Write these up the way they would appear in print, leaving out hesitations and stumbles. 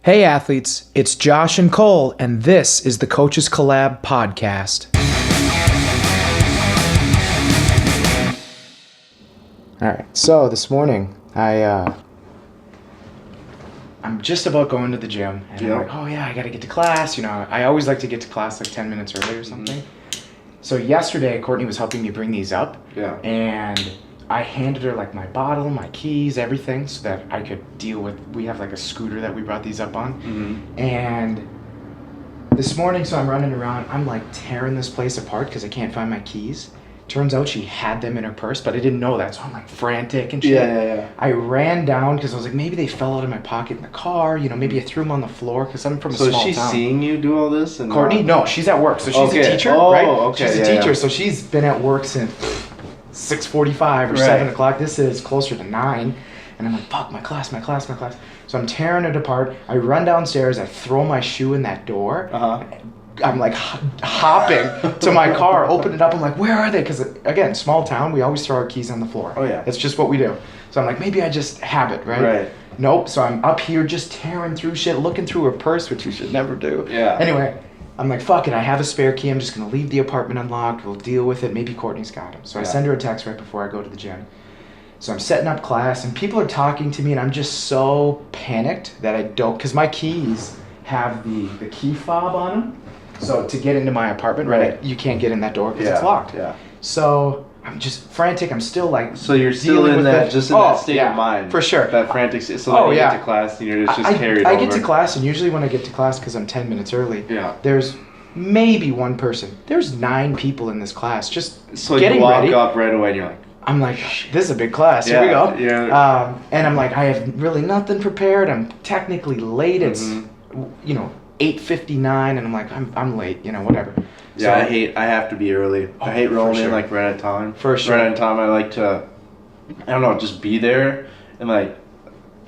Hey athletes, it's Josh and Cole, and this is the Coaches Collab podcast. All right, so this morning I'm just about going to the gym, and I'm like, oh yeah, I gotta get to class. You know, I always like to get to class like 10 minutes early or something. So yesterday, Courtney was helping me bring these up, and I handed her like my bottle, my keys, everything, so that I could deal with. We have like a scooter that we brought these up on, and this morning, so I'm running around, I'm like tearing this place apart because I can't find my keys. Turns out she had them in her purse, but I didn't know that, so I'm like frantic and shit. Yeah. I ran down because I was like, maybe they fell out of my pocket in the car. You know, maybe I threw them on the floor because I'm from a small town. So is she seeing you do all this? And Courtney? No, she's at work. So she's a teacher, right? Okay, she's a teacher, so she's been at work since 6:45 or 7 o'clock. This is closer to 9. And I'm like, fuck, my class. So I'm tearing it apart. I run downstairs. I throw my shoe in that door. I'm like hopping to my car, open it up. I'm like, where are they? Because again, small town, we always throw our keys on the floor. Oh yeah. It's just what we do. So I'm like, maybe I just have it, right? Nope. So I'm up here just tearing through shit, looking through her purse, which you should never do. Yeah. Anyway, I'm like, fuck it. I have a spare key. I'm just going to leave the apartment unlocked. We'll deal with it. Maybe Courtney's got him. So I send her a text right before I go to the gym. So I'm setting up class, and people are talking to me, and I'm just so panicked that I don't, because my keys have the key fob on them. So to get into my apartment, right, you can't get in that door because it's locked. Yeah. So I'm just frantic. I'm still like. So you're still in that, just in that state of mind. For sure. That frantic. So when you get to class, and you're just carried over. I get to class, and usually when I get to class, because I'm 10 minutes early, there's maybe one person. There's 9 people in this class just getting ready. So you walk up right away, and you're like. I'm like, this is a big class. Here we go. Yeah. And I'm like, I have really nothing prepared. I'm technically late. It's, 8:59, and I'm like, I'm late. Whatever. Yeah, so, I have to be early. I hate rolling in like right on time. For sure. Right on time. I like to, I don't know, just be there and like.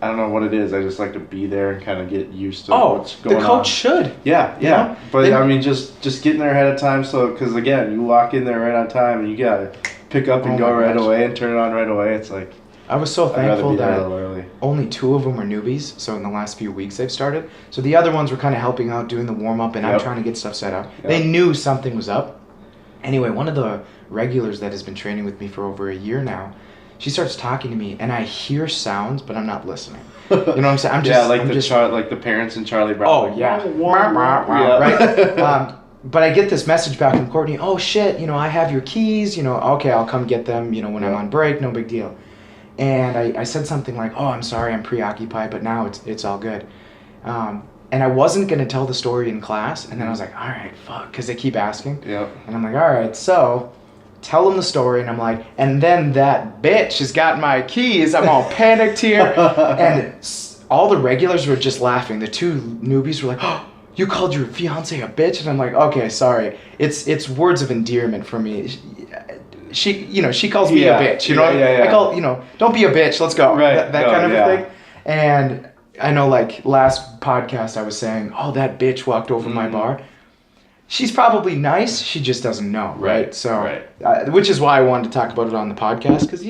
I don't know what it is. I just like to be there and kind of get used to what's going on. The coach should. Yeah. But I mean, just getting there ahead of time. So, because again, you walk in there right on time and you gotta pick up and go right away and turn it on right away. It's like I was so thankful that early. Only 2 of them were newbies. So in the last few weeks they've started. So the other ones were kind of helping out, doing the warm up, and I'm trying to get stuff set up. They knew something was up. Anyway, one of the regulars that has been training with me for over a year now. She starts talking to me, and I hear sounds, but I'm not listening. You know what I'm saying? I'm just like the parents in Charlie Brown. Oh yeah, right. But I get this message back from Courtney. Oh shit, I have your keys. Okay, I'll come get them. When I'm on break, no big deal. And I said something like, oh, I'm sorry, I'm preoccupied, but now it's all good. And I wasn't gonna tell the story in class, and then I was like, all right, fuck, because they keep asking. Yeah. And I'm like, all right, so. Tell them the story, and I'm like, and then that bitch has got my keys. I'm all panicked here, and all the regulars were just laughing. The 2 newbies were like, oh, you called your fiance a bitch? And I'm like, okay, sorry. It's words of endearment for me. She calls me a bitch. I call, don't be a bitch. Let's go. Right. That kind of a thing. And I know, like last podcast, I was saying, oh, that bitch walked over my bar. She's probably nice. She just doesn't know, right? So, which is why I wanted to talk about it on the podcast, because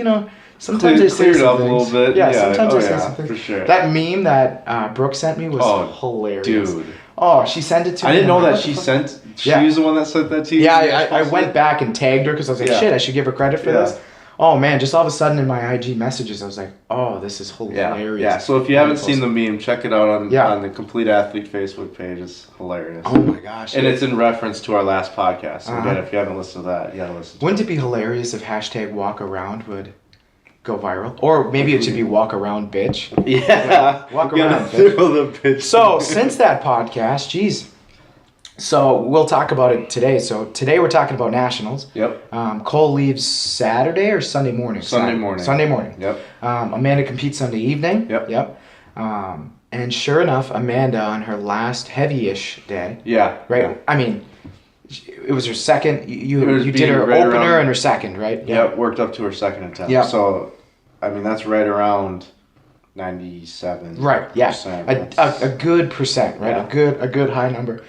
sometimes I say some things. A little bit. Yeah, sometimes I say some things. For sure. That meme that Brooke sent me was hilarious. Dude. Oh, she sent it to me. I didn't know that she sent. She was the one that sent that to you. Yeah, I went back and tagged her because I was like, shit, I should give her credit for this. Oh man, just all of a sudden in my IG messages, I was like, oh, this is hilarious. Yeah. So if you haven't seen the meme, check it out on the Complete Athlete Facebook page. It's hilarious. Oh my gosh. And it's in reference to our last podcast. So again, if you haven't listened to that, you gotta listen to Wouldn't it be hilarious if hashtag walk around would go viral? Or maybe it should be walk around bitch. Yeah. Walk around bitch. So since that podcast, geez. So we'll talk about it today. So today we're talking about nationals. Yep. Cole leaves Saturday or Sunday morning? Sunday morning. Yep. Amanda competes Sunday evening. Yep. And sure enough, Amanda on her last heavy-ish day. Yeah. Right? Yeah. I mean, it was her second. You did her opener and her second, right? Yeah. Worked up to her second attempt. Yeah. So, I mean, that's right around 97%. Right. Yeah. A good percent, right? Yeah. A good high number.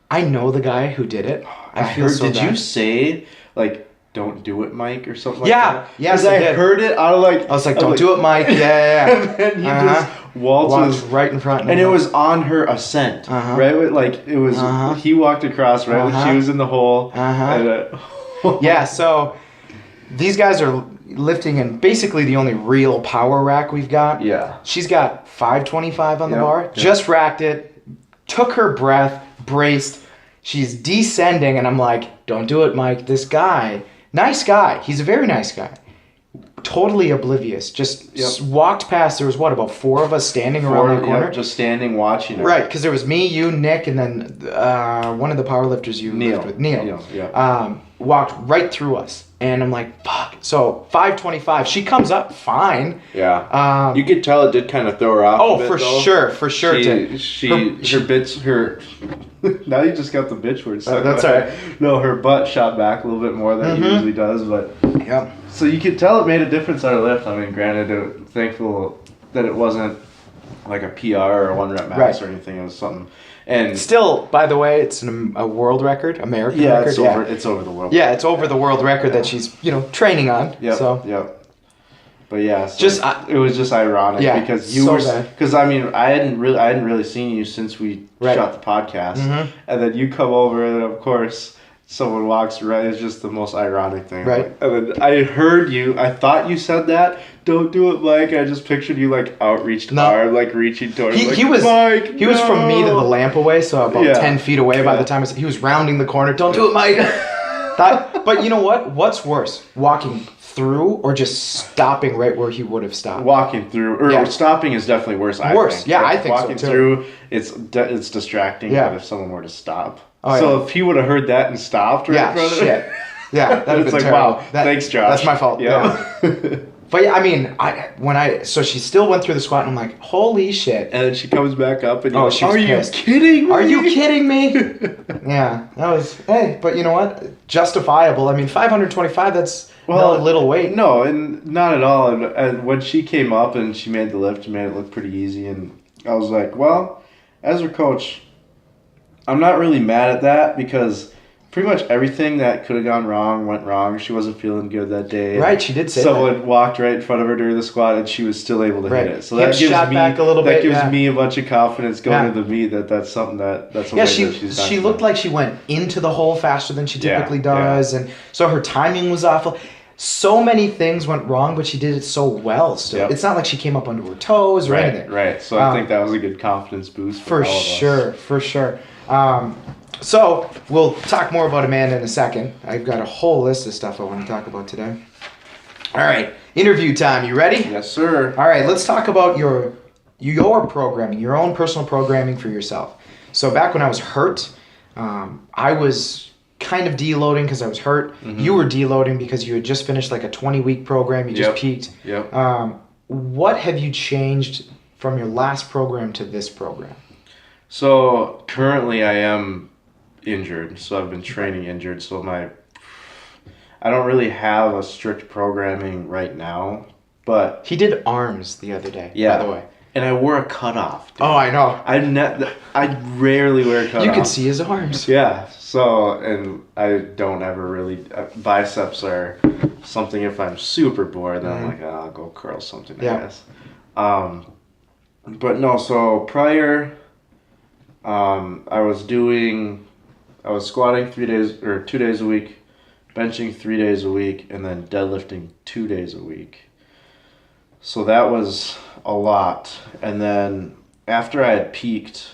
I know the guy who did it. I feel so bad. Did you say, like, "Don't do it, Mike," or something like Yeah, that. yes, I heard it. I was like, "Don't do it, Mike." Yeah. And then he just waltzes right in front, and it was on her ascent, right? Like it was. He walked across right when she was in the hole. And, yeah. So these guys are lifting in basically the only real power rack we've got. Yeah. She's got 525 on the bar. Just racked it. Took her breath. Braced. She's descending, and I'm like, "Don't do it, Mike." This guy, nice guy. He's a very nice guy. Totally oblivious. Just walked past. There was about 4 of us standing around that corner. Just standing watching her. Right, because there was me, you, Nick, and then one of the powerlifters you lived with, Neil. Walked right through us. And I'm like, fuck. So 525. She comes up fine. Yeah. You could tell it did kind of throw her off. Oh, for sure. Her now you just got the bitch word. That's all right. No, her butt shot back a little bit more than it usually does. But so you could tell it made a difference on her lift. I mean, granted, thankful that it wasn't like a PR or a 1 rep max or anything. It was something. And still, by the way, it's a world record, American record. It's over the world. Yeah, it's over the world record that she's training on. But it was just ironic because because I mean I hadn't really seen you since we shot the podcast, and then you come over and of course someone walks right. It's just the most ironic thing. Right. And then I heard you. I thought you said that. Don't do it, Mike. I just pictured you like outreached arm, like reaching towards. He was Mike. He was from me to the lamp away, so about 10 feet away. By the time he was rounding the corner. Don't do it, Mike. But you know what? What's worse, walking through or just stopping right where he would have stopped? Walking through or stopping is definitely worse. I think. Yeah, I think walking so too. Through, it's distracting. Yeah. If someone were to stop. Oh, so if he would have heard that and stopped right in front of it. Yeah, that'd it's been like, terrible. wow, thanks, Josh. That's my fault. Yeah. But yeah, I mean, so she still went through the squat, and I'm like, holy shit. And then she comes back up, and she was pissed. You kidding me? Are you kidding me? Yeah, that was, but you know what? Justifiable. I mean, 525, that's no little weight. No, and not at all. And when she came up and she made the lift, she made it look pretty easy, and I was like, well, as her coach, I'm not really mad at that because pretty much everything that could have gone wrong went wrong. She wasn't feeling good that day. Right, she did say someone walked right in front of her during the squat, and she was still able to hit it. So that gives shot me back a little that bit, gives me a bunch of confidence going into the meet that's something that's a way that she's done. She looked like she went into the hole faster than she typically does, and so her timing was awful. So many things went wrong, but she did it so well. So it's not like she came up onto her toes or anything. Right. So I think that was a good confidence boost for all of us. For sure. So we'll talk more about Amanda in a second. I've got a whole list of stuff I want to talk about today. All right, interview time. You ready? Yes, sir. All right, let's talk about your programming, your own personal programming for yourself. So back when I was hurt, I was kind of deloading because I was hurt. Mm-hmm. You were deloading because you had just finished like a 20-week program. You just peaked. Yep. What have you changed from your last program to this program? So currently I am injured, so I've been training injured. So I don't really have a strict programming right now, but he did arms the other day. By the way, and I wore a cutoff. Dude. Oh, I know. I rarely wear a cutoff. You can see his arms. Yeah. So and I don't ever really biceps are something. If I'm super bored, then I'm like, I'll go curl something. I guess. But no. So prior. I was squatting 2 days a week, benching 3 days a week, and then deadlifting 2 days a week. So that was a lot. And then after I had peaked,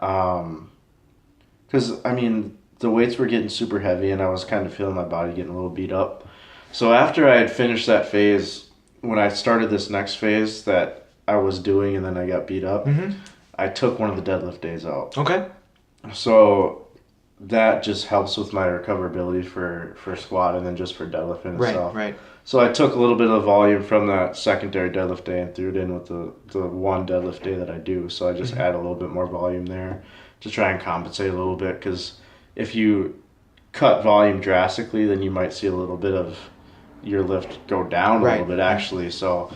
because I mean the weights were getting super heavy, and I was kind of feeling my body getting a little beat up. So after I had finished that phase, when I started this next phase that I was doing, and then I got beat up. Mm-hmm. I took one of the deadlift days out. Okay. So that just helps with my recoverability for squat and then just for deadlifting itself. Right. So I took a little bit of volume from that secondary deadlift day and threw it in with the one deadlift day that I do. So I just add a little bit more volume there to try and compensate a little bit, because if you cut volume drastically, then you might see a little bit of your lift go down a little bit actually. So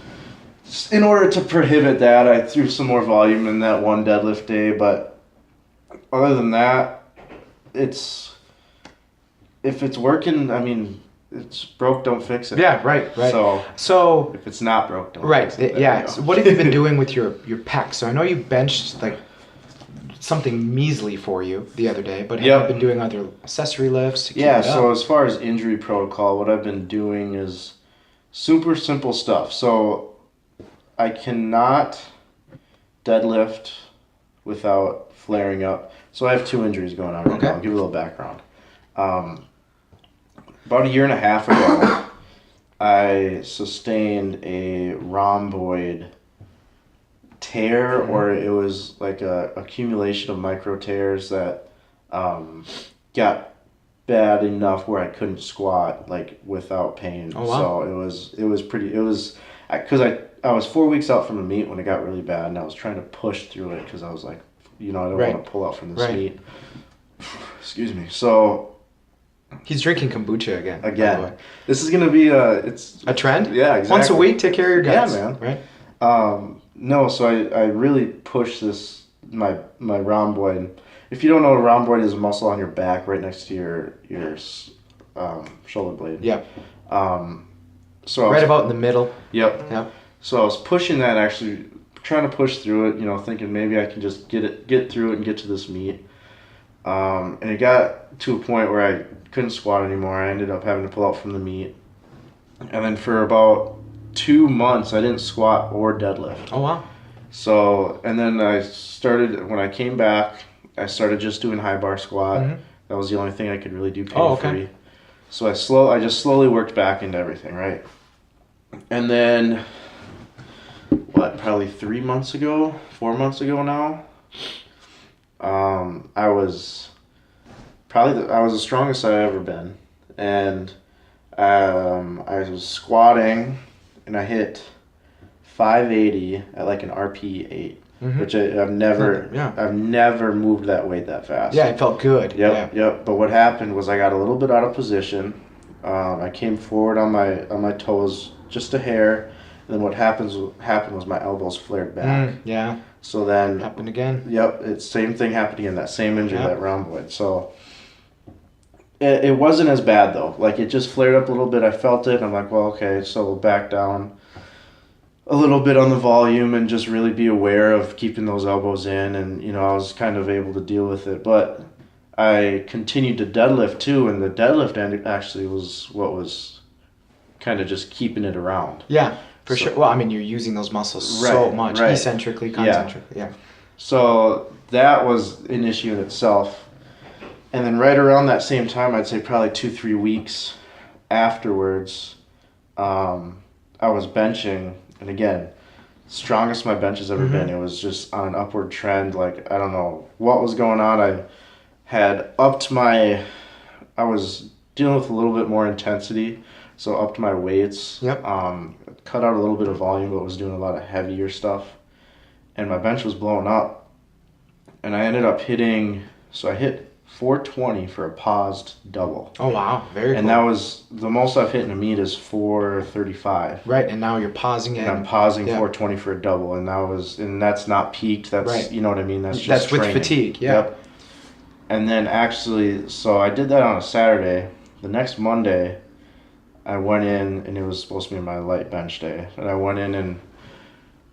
in order to prohibit that, I threw some more volume in that one deadlift day, but other than that, if it's working, I mean, it's broke, don't fix it. Yeah, right. So if it's not broke, don't right, fix it. yeah. So what have you been doing with your pecs? So I know you benched like something measly for you the other day, but have you been doing other accessory lifts to keep it up? So as far as injury protocol, what I've been doing is super simple stuff. So I cannot deadlift without flaring up. So I have 2 injuries going on right now. I'll give you a little background. About a year and a half ago, I sustained a rhomboid tear, or it was like a accumulation of micro tears that got bad enough where I couldn't squat like without pain. Oh, wow. So it was because I was 4 weeks out from the meet when it got really bad, and I was trying to push through it because I was like, I don't want to pull out from this meet. Excuse me. So he's drinking kombucha again. By the way. This is gonna be it's a trend. Yeah, exactly. Once a week, take care of your guts. Yeah, man. Right. No, so I really pushed this my rhomboid. If you don't know, a rhomboid is a muscle on your back right next to your shoulder blade. Yep. So right about in the middle. Yep. So I was pushing that, actually trying to push through it, thinking maybe I can just get through it and get to this meet. And it got to a point where I couldn't squat anymore. I ended up having to pull out from the meet. And then for about 2 months, I didn't squat or deadlift. Oh, wow. So, and then when I came back, I started just doing high bar squat. Mm-hmm. That was the only thing I could really do pain-free. So I just slowly worked back into everything, right? And then, probably 4 months ago now, I was the strongest I've ever been. And I was squatting, and I hit 580 at like an RP 8. Mm-hmm. Which I've never moved that weight that fast. Yeah, it felt good. Yep. But what happened was I got a little bit out of position. I came forward on my toes just a hair, and then what happened was my elbows flared back. Yeah. So then happened again. Yep, same thing happened again. That same injury, that rhomboid. So it wasn't as bad though. Like it just flared up a little bit. I felt it. And I'm like, well, okay, so we'll back down a little bit on the volume and just really be aware of keeping those elbows in, and I was kind of able to deal with it. But I continued to deadlift too, and the deadlift end actually was what was kind of just keeping it around. Yeah, for sure. Well, I mean, you're using those muscles so much, eccentrically, concentrically. Yeah. So that was an issue in itself. And then right around that same time, I'd say probably 2-3 weeks afterwards, I was benching. And again, strongest my bench has ever been. It was just on an upward trend. Like, I don't know what was going on. I had I was dealing with a little bit more intensity, so upped my weights. Yep. Cut out a little bit of volume, but was doing a lot of heavier stuff. And my bench was blowing up. And I ended up I hit 420 for a paused double. Oh, wow. Very cool. And that was, the most I've hit in a meet is 435. Right, and now you're pausing it. And I'm pausing 420 for a double, and that's not peaked. That's, you know what I mean? That's just training. With fatigue, Yep. And then actually, so I did that on a Saturday. The next Monday, I went in, and it was supposed to be my light bench day. And I went in, and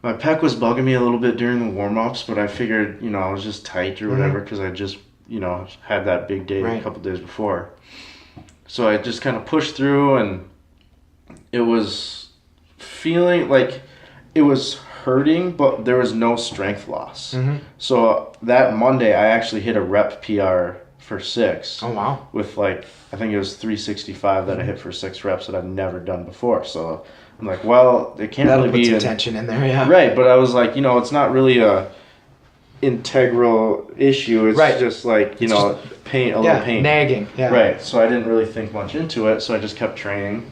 my pec was bugging me a little bit during the warm-ups, but I figured, I was just tight or whatever, because I just had that big day a couple days before. So I just kind of pushed through, and it was feeling like it was hurting, but there was no strength loss. Mm-hmm. So that Monday, I actually hit a rep PR for 6. Oh, wow. With I think it was 365 that I hit for 6 reps that I'd never done before. So I'm like, well, it can't really be... That'll put some tension in there, yeah. Right, but I was like, it's not really a integral issue. It's just like, pain, a little pain. Nagging. Yeah. Right. So I didn't really think much into it. So I just kept training.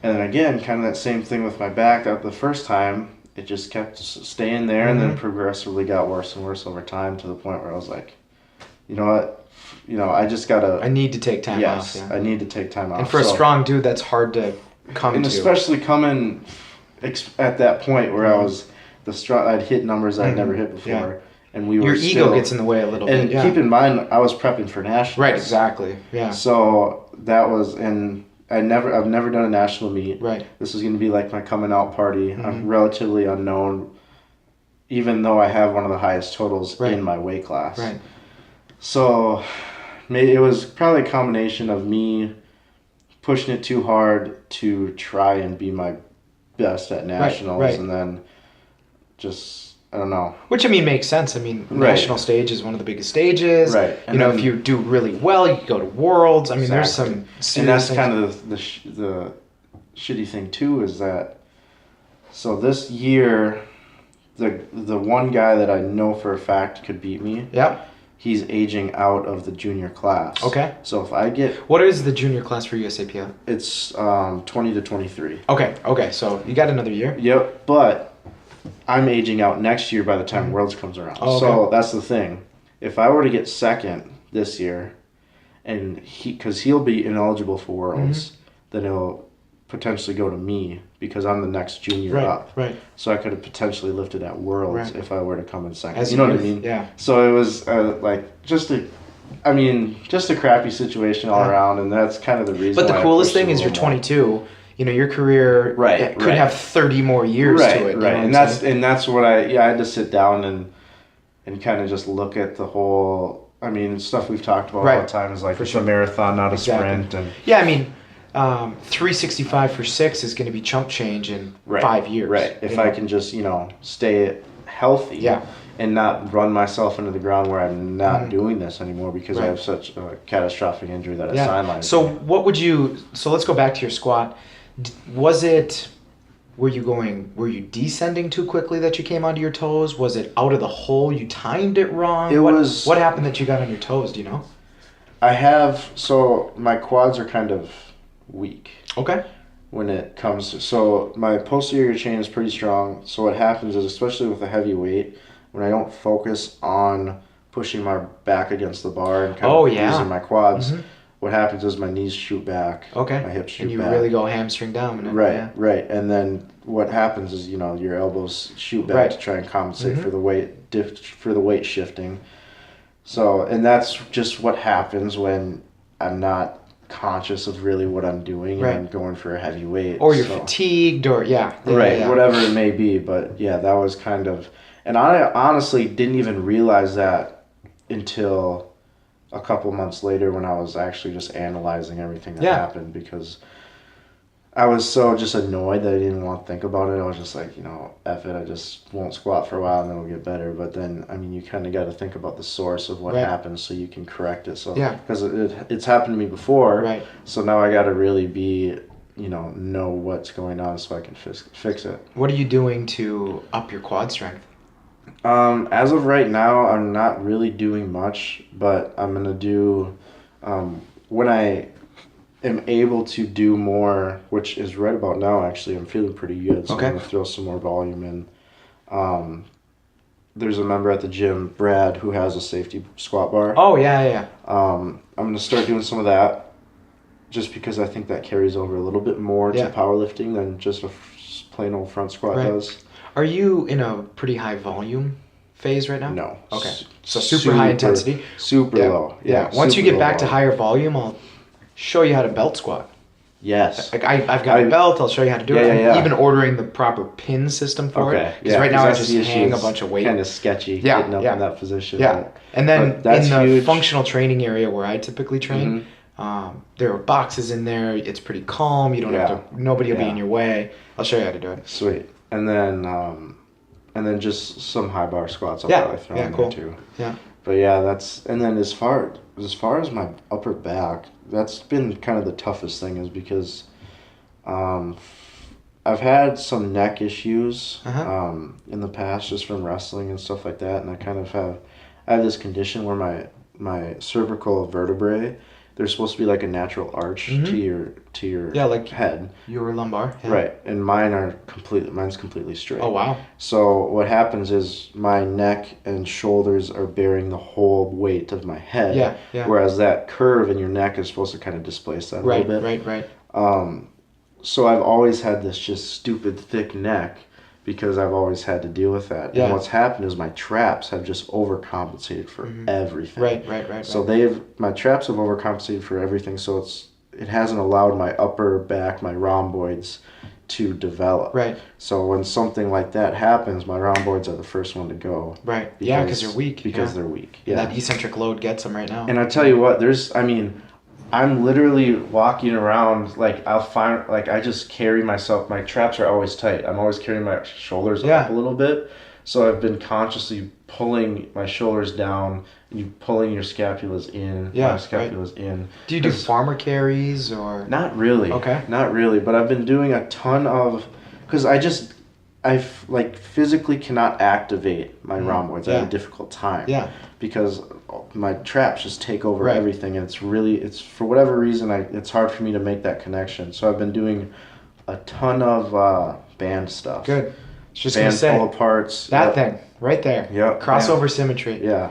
And then again, kind of that same thing with my back. That the first time, it just kept staying there, and then progressively got worse and worse over time, to the point where I was like, you know what? I just gotta. I need to take time off. Yes, I need to take time off. And for a strong dude, that's hard to come to. And especially coming at that point where I was I'd hit numbers I'd never hit before. Yeah. And we were Your ego gets in the way a little bit. And keep in mind, I was prepping for nationals. Right, exactly. Yeah. So that was, and I've never done a national meet. Right. This is going to be like my coming out party. Mm-hmm. I'm relatively unknown, even though I have one of the highest totals Right. in my weight class. Right. So it was probably a combination of me pushing it too hard to try and be my best at nationals, right. and then just, I don't know. Which, I mean, makes sense. I mean, national stage is one of the biggest stages. Right. And then, if you do really well, you can go to Worlds. I mean, Exactly. there's some serious And that's things. kind of the shitty thing too, is that, so this year, the one guy that I know for a fact could beat me, Yep. he's aging out of the junior class. Okay. So if I get, What is the junior class for USAPL? it's 20 to 23. Okay. So you got another year. Yep, but I'm aging out next year by the time Worlds comes around. Oh, okay. So that's the thing. If I were to get second this year, and because he'll be ineligible for Worlds, then he'll potentially go to me because I'm the next junior up. Right. So I could have potentially lifted at Worlds Right. if I were to come in second. As You know what I youth, mean? yeah. So it was just a crappy situation all Yeah. around, and that's kind of the reason. But the why I coolest pushed it thing a is you're little more. 22. You know, your career Right, could right. have 30 more years Right, to it. You right, know and what I'm saying? that's what I had to sit down and kind of just look at the whole. I mean, stuff we've talked about all Right. the time is like For it's sure. a marathon, not a Exactly. sprint, and Yeah, I mean, 365 for 6 is going to be chump change in 5 years. Right. If you know? I can just stay healthy, Yeah. and not run myself into the ground where I'm not Mhm. doing this anymore because I Right. have such a catastrophic injury that I Yeah. sidelined. So what would you? So let's go back to your squat. Was it? Were you descending too quickly that you came onto your toes? Was it out of the hole? You timed it wrong. It what, was- What happened that you got on your toes? Do you know? So my quads are kind of weak Okay. when it comes to, so my posterior chain is pretty strong. So what happens is, especially with a heavy weight, when I don't focus on pushing my back against the bar and kind Oh, of yeah. using my quads, Mhm. what happens is my knees shoot back, Okay. my hips shoot And you back. really go hamstring dominant. Right, Yeah. right, and then what happens is your elbows shoot back Right. to try and compensate Mhm. for the weight shifting. So, and that's just what happens when I'm not conscious of really what I'm doing, Right. and I'm going for a heavy weight, Or you're so- fatigued, or right, yeah. whatever it may be. But yeah, that was kind of, and I honestly didn't even realize that until a couple months later when I was actually just analyzing everything that Yeah. happened, because I was so just annoyed that I didn't want to think about it. I was just like, F it, I just won't squat for a while and then it'll get better. But then, I mean, you kind of got to think about the source of what Right. happened so you can correct it. So, Yeah. because it's happened to me before. Right. So now I got to really be, know what's going on so I can fix it. What are you doing to up your quad strength? As of right now, I'm not really doing much, but I'm going to do, when I am able to do more, which is right about now, actually, I'm feeling pretty good. So Okay. I'm going to throw some more volume in. There's a member at the gym, Brad, who has a safety squat bar. Oh yeah. I'm going to start doing some of that just because I think that carries over a little bit more Yeah. to powerlifting than just a plain old front squat Right. does. Are you in a pretty high volume phase right now? No. Okay. So super high intensity. Super Yeah. low. Yeah. Once you super get low back to volume. higher volume, I'll show you how to belt squat. Yes. Like I've got a belt. I'll show you how to do it. Yeah. I'm even ordering the proper pin system for it. Because right now I just hang a bunch of weight. Kind of sketchy Yeah, getting up yeah. in that position. Yeah. And then but that's in the huge. functional training area where I typically train, there are boxes in there. It's pretty calm. You don't have to. Nobody will be Yeah. in your way. I'll show you how to do it. Sweet. And then just some high bar squats I'll Yeah, probably throw yeah, in cool. there too. Yeah. But yeah, and then as far as my upper back, that's been kind of the toughest thing, is because I've had some neck issues in the past just from wrestling and stuff like that, and I have this condition where my cervical vertebrae, they're supposed to be like a natural arch to your like head. your lumbar. Yeah. Right, and mine's completely straight. Oh wow. So what happens is my neck and shoulders are bearing the whole weight of my head. Yeah. Whereas that curve in your neck is supposed to kind of displace that a Right. little bit. Right. So I've always had this just stupid thick neck because I've always had to deal with that. Yeah. And what's happened is my traps have just overcompensated for everything. Right. So my traps have overcompensated for everything. So it hasn't allowed my upper back, my rhomboids, to develop. Right. So when something like that happens, my rhomboids are the first one to go. Right. Yeah, because they're weak. Because they're weak. Yeah. That eccentric load gets them right now. And I tell you what, I'm literally walking around, like, I just carry myself, my traps are always tight. I'm always carrying my shoulders up a little bit. So I've been consciously pulling my shoulders down, you pulling your scapulas in, my scapulas in. Do you do farmer carries or? Not really. Okay. Not really, but I've been doing a ton of, because I physically cannot activate my rhomboids. I have a difficult time. Yeah. Because my traps just take over everything, and it's for whatever reason, it's hard for me to make that connection. So I've been doing a ton of band stuff. Good. Just band gonna say pull aparts. that thing right there. Yep. Crossover symmetry. Yeah.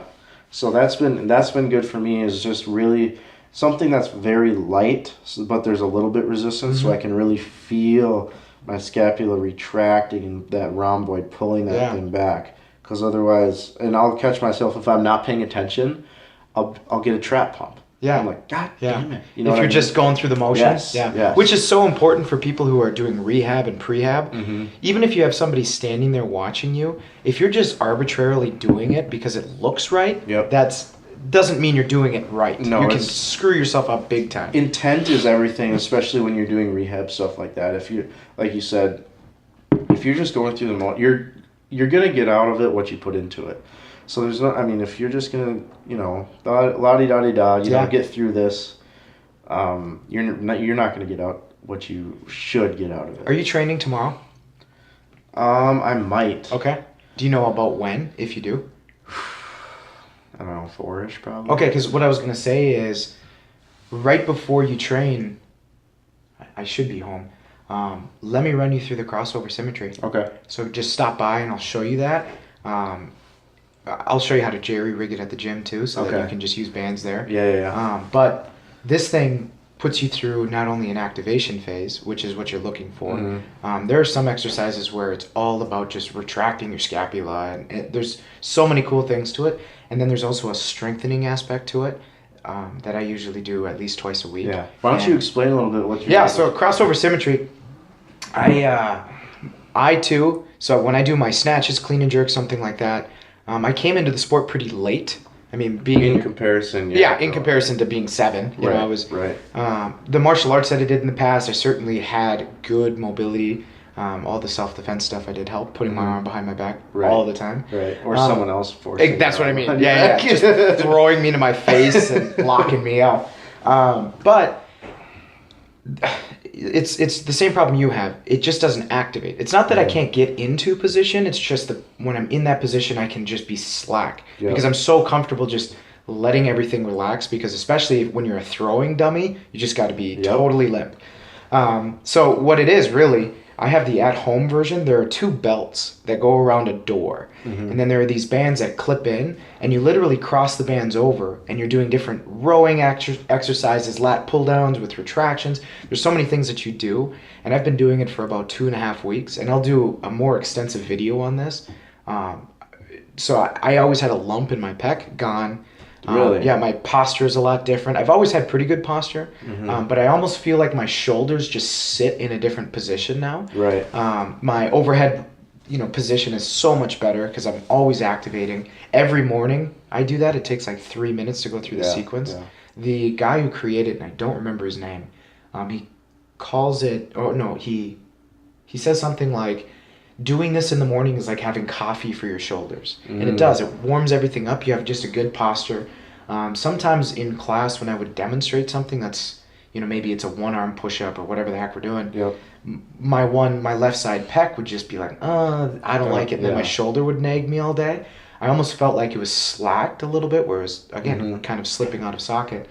So that's been good for me, is just really something that's very light, but there's a little bit resistance, so I can really feel my scapula retracting and that rhomboid pulling that thing back. Because otherwise, and I'll catch myself if I'm not paying attention, I'll get a trap pump. Yeah. I'm like, God damn it. You know if you're just going through the motions. Yes. Which is so important for people who are doing rehab and prehab. Mm-hmm. Even if you have somebody standing there watching you, if you're just arbitrarily doing it because it looks right, doesn't mean you're doing it right. No, you can screw yourself up big time. Intent is everything, especially when you're doing rehab stuff like that. If you, like you said, if you're just going through the you're going to get out of it what you put into it. So there's no, if you're just going to, la-di-da-di-da, don't get through this, you're not going to get out what you should get out of it. Are you training tomorrow? I might. Okay. Do you know about when, if you do? I don't know, 4-ish probably. Okay, because what I was going to say is, right before you train, I should be home. Let me run you through the crossover symmetry. Okay. So just stop by and I'll show you that. I'll show you how to jerry rig it at the gym too, so that you can just use bands there. Yeah. But this thing puts you through not only an activation phase, which is what you're looking for. Mm-hmm. There are some exercises where it's all about just retracting your scapula, and there's so many cool things to it. And then there's also a strengthening aspect to it that I usually do at least twice a week. Yeah. Why don't you explain a little bit what you're doing? So crossover symmetry, I too, so when I do my snatches, clean and jerk, something like that, I came into the sport pretty late. I mean, being in comparison, in comparison to being 7, you know, I was the martial arts that I did in the past. I certainly had good mobility. All the self-defense stuff I did help, putting my arm behind my back all the time. Right, or someone else forcing. That's what I mean. Yeah, just throwing me to my face and locking me up. But it's the same problem you have. It just doesn't activate. It's not that I can't get into position. It's just that when I'm in that position, I can just be slack because I'm so comfortable just letting everything relax. Because especially when you're a throwing dummy, you just got to be totally limp. So what it is really, I have the at-home version. There are 2 belts that go around a door. Mm-hmm. And then there are these bands that clip in, and you literally cross the bands over, and you're doing different rowing exercises, lat pull-downs with retractions. There's so many things that you do, and I've been doing it for about 2.5 weeks, and I'll do a more extensive video on this. So I always had a lump in my pec, gone. Really? Yeah, my posture is a lot different. I've always had pretty good posture, but I almost feel like my shoulders just sit in a different position now. Right. My overhead, position is so much better because I'm always activating. Every morning I do that. It takes like 3 minutes to go through the sequence. Yeah. The guy who created it, and I don't remember his name, he calls it, he says something like, doing this in the morning is like having coffee for your shoulders. And it does. It warms everything up. You have just a good posture. Sometimes in class when I would demonstrate something that's, maybe it's a 1-arm push-up or whatever the heck we're doing, my left side pec would just be like, I don't like it. And then my shoulder would nag me all day. I almost felt like it was slacked a little bit, whereas, again, kind of slipping out of socket.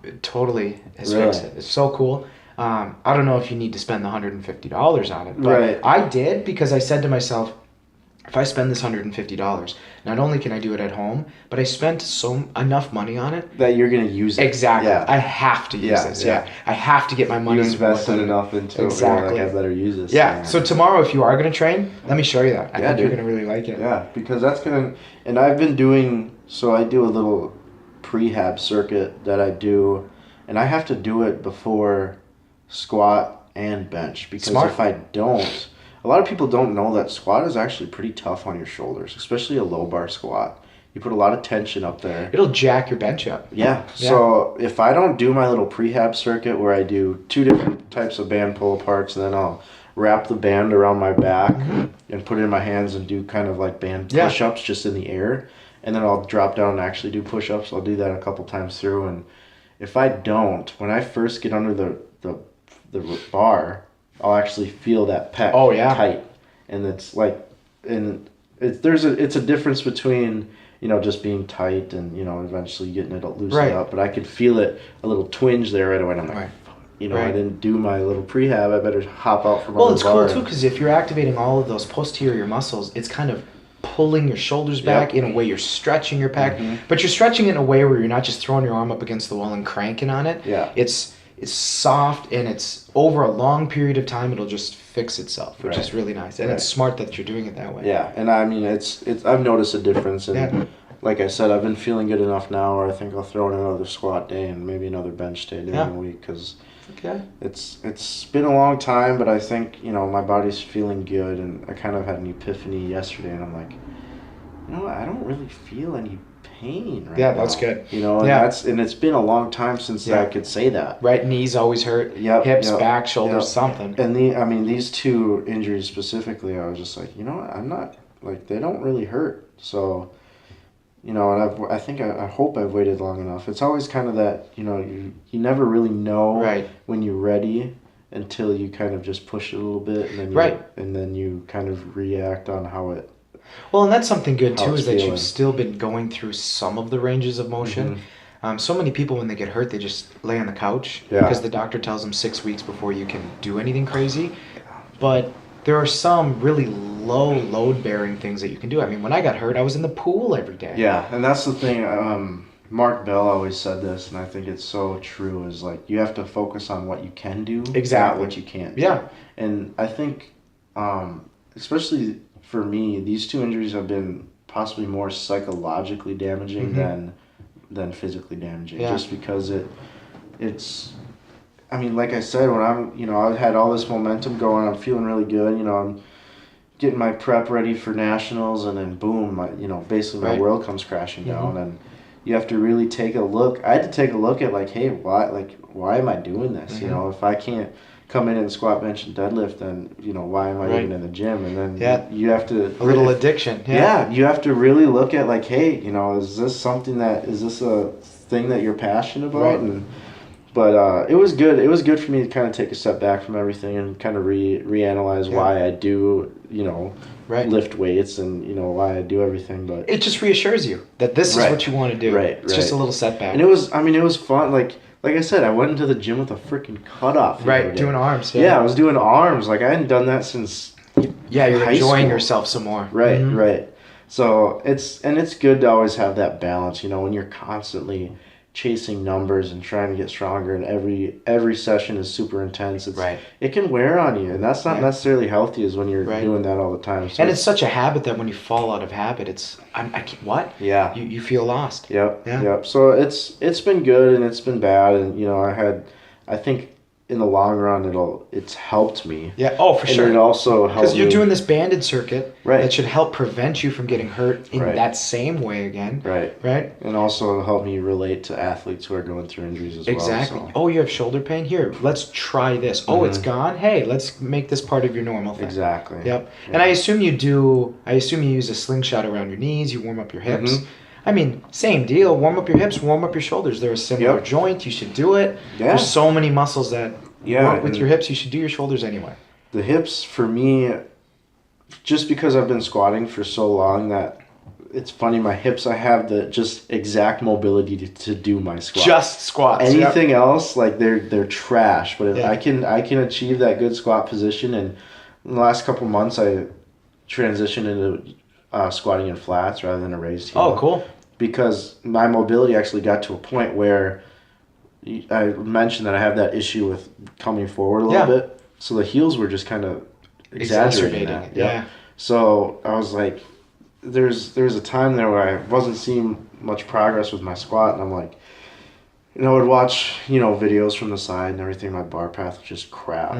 It totally has fixed it. It's so cool. I don't know if you need to spend the $150 on it, but I did because I said to myself, if I spend this $150, not only can I do it at home, but I spent enough money on it that you're going to use it. Exactly. Yeah. I have to use this. Yeah. I have to get my money. You invested enough into it. Exactly. I better use this. Yeah. So tomorrow, if you are going to train, let me show you that. I think you're going to really like it. Yeah, because that's going to, and I've been doing, so I do a little prehab circuit that I do and I have to do it before squat and bench, because Smart. if I don't, a lot of people don't know that squat is actually pretty tough on your shoulders, especially a low bar squat. You put a lot of tension up there. It'll jack your bench up. Yeah. So if I don't do my little prehab circuit where I do 2 different types of band pull aparts, and then I'll wrap the band around my back and put it in my hands and do kind of like band push-ups just in the air, and then I'll drop down and actually do push-ups. I'll do that a couple times through, and if I don't, when I first get under the bar, I'll actually feel that pec tight, and it's like, and it's a difference between, you know, just being tight and, you know, eventually getting it loosened up. But I could feel it, a little twinge there right away. And I'm like, you know, I didn't do my little prehab. I better hop out from under the bar. Well, it's cool too, because if you're activating all of those posterior muscles, it's kind of pulling your shoulders back. In a way, you're stretching your pec, but you're stretching it in a way where you're not just throwing your arm up against the wall and cranking on it. It's soft, and it's over a long period of time, it'll just fix itself, which is really nice. And it's smart that you're doing it that way. Yeah, and I mean, it's I've noticed a difference. And like I said, I've been feeling good enough now where I think I'll throw in another squat day and maybe another bench day during the week, because it's been a long time, but I think, you know, my body's feeling good, and I kind of had an epiphany yesterday, and I'm like, you know what, I don't really feel any pain right now. That's good. You know, and it's been a long time since I could say that. Right, knees always hurt. Hips, back, shoulders, something. And these 2 injuries specifically, I was just like, you know what, I'm not, like, they don't really hurt. So, you know, and I hope I've waited long enough. It's always kind of that, you know, you never really know when you're ready until you kind of just push it a little bit, and then you kind of react on how it. Well, and that's something good too, is that you've still been going through some of the ranges of motion. So many people, when they get hurt, they just lay on the couch because the doctor tells them 6 weeks before you can do anything crazy. But there are some really low load-bearing things that you can do. I mean, when I got hurt, I was in the pool every day. Yeah, and that's the thing. Mark Bell always said this, and I think it's so true, is like, you have to focus on what you can do, not what you can't do. Yeah. And I think, especially for me, these 2 injuries have been possibly more psychologically damaging than physically damaging, just because it's, I mean, like I said, when I'm, you know, I've had all this momentum going, I'm feeling really good, you know, I'm getting my prep ready for nationals, and then boom, basically my world comes crashing down, and you have to really take a look. I had to take a look at, like, hey, why am I doing this? You know, if I can't come in and squat, bench, and deadlift, then, you know, why am I even in the gym? And then you have to... A little addiction. You have to really look at, like, hey, you know, is this a thing that you're passionate about? But it was good. It was good for me to kind of take a step back from everything and kind of reanalyze why I do, you know, lift weights, and, you know, why I do everything. But it just reassures you that this is what you want to do. It's just a little setback. And it was fun. Like I said, I went into the gym with a freaking cutoff. Doing arms. Yeah, I was doing arms. Like, I hadn't done that since you're enjoying yourself some more. Right. So it's good to always have that balance, you know, when you're constantly chasing numbers and trying to get stronger, and every session is super intense. It can wear on you, and that's not necessarily healthy, as when you're doing that all the time. So and it's such a habit that when you fall out of habit, it's I can't, what? Yeah. You feel lost. Yep. So it's been good and it's been bad, and, you know, I think in the long run it's helped me. Yeah. Oh, for sure. And it also helped because you're doing this banded circuit Right. that should help prevent you from getting hurt in Right. that same way again. Right. And also help me relate to athletes who are going through injuries as Exactly. well. So. Oh, you have shoulder pain? Here, let's try this. Oh, it's gone? Hey, let's make this part of your normal thing. Exactly. Yep. Yeah. And I assume you use a slingshot around your knees, you warm up your hips. I mean, same deal. Warm up your hips, warm up your shoulders. They're a similar joint. You should do it. Yeah. There's so many muscles that work with and your hips. You should do your shoulders anyway. The hips, for me, just because I've been squatting for so long, that it's funny, my hips, I have the just exact mobility to do my squats. Just squats. Anything else, like, they're trash. But if I can achieve that good squat position, and in the last couple months I transitioned into squatting in flats rather than a raised heel. Oh, cool. Because my mobility actually got to a point where I mentioned that I have that issue with coming forward a little bit. So the heels were just kind of exaggerating that. Yeah. So I was like, there's a time there where I wasn't seeing much progress with my squat, and I'm like, And I would watch, videos from the side and everything. My bar path was just crap.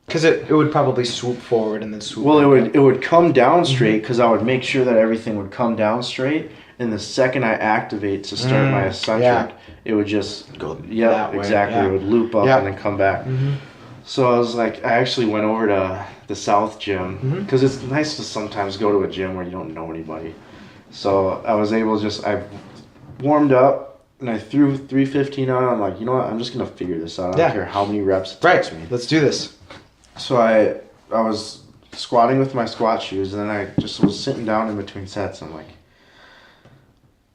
Because it would probably swoop forward and then swoop. Well, it would come down straight because I would make sure that everything would come down straight. And the second I activate to start my eccentric, it would just go. Yeah, exactly. Yeah. It would loop up and then come back. So I was like, I actually went over to the South gym because it's nice to sometimes go to a gym where you don't know anybody. So I was able to I warmed up and I threw 315 on. I'm like, you know what? I'm just gonna figure this out. I don't care how many reps it takes me. Let's do this. So I was squatting with my squat shoes, and then I just was sitting down in between sets. I'm like,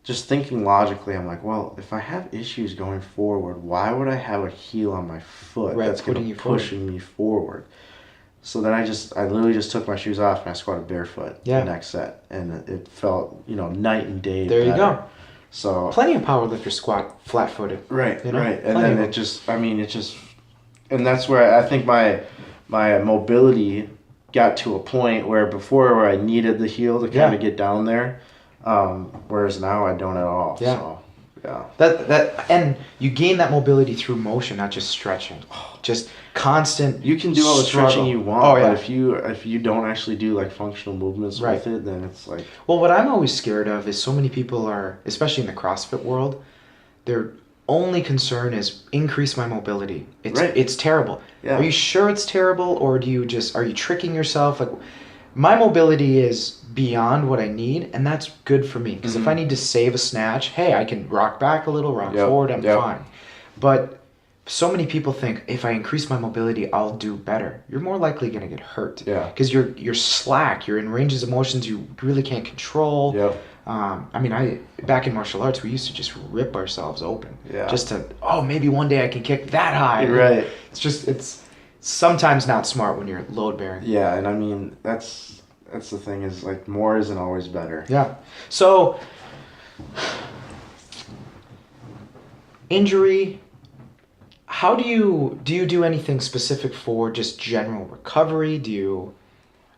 just thinking logically, I'm like, well, if I have issues going forward, why would I have a heel on my foot that's going to be pushing me forward? So then I literally just took my shoes off and I squatted barefoot the next set, and it felt, night and day. There you go. So plenty of powerlifters squat flat-footed. Right, right, and then and that's where I think my mobility got to a point where before I needed the heel to kind of get down there, whereas now I don't at all. Yeah. So, yeah. That and you gain that mobility through motion, not just stretching. Just constant. You can do all the stretching you want, but if you don't actually do like functional movements with it, then it's like. Well, what I'm always scared of is so many people are, especially in the CrossFit world, their only concern is increase my mobility. It's terrible. Yeah. Are you sure it's terrible, or are you tricking yourself? Like, my mobility is beyond what I need, and that's good for me. Because if I need to save a snatch, hey, I can rock back a little, rock forward, I'm fine. But so many people think if I increase my mobility, I'll do better. You're more likely going to get hurt. Yeah. Because you're slack. You're in ranges of motions you really can't control. Yeah. Back in martial arts, we used to just rip ourselves open. Yeah. Just to, maybe one day I can kick that high. Right. It's sometimes not smart when you're load bearing. Yeah, and that's the thing is like more isn't always better. Yeah. So injury, how do you do anything specific for just general recovery?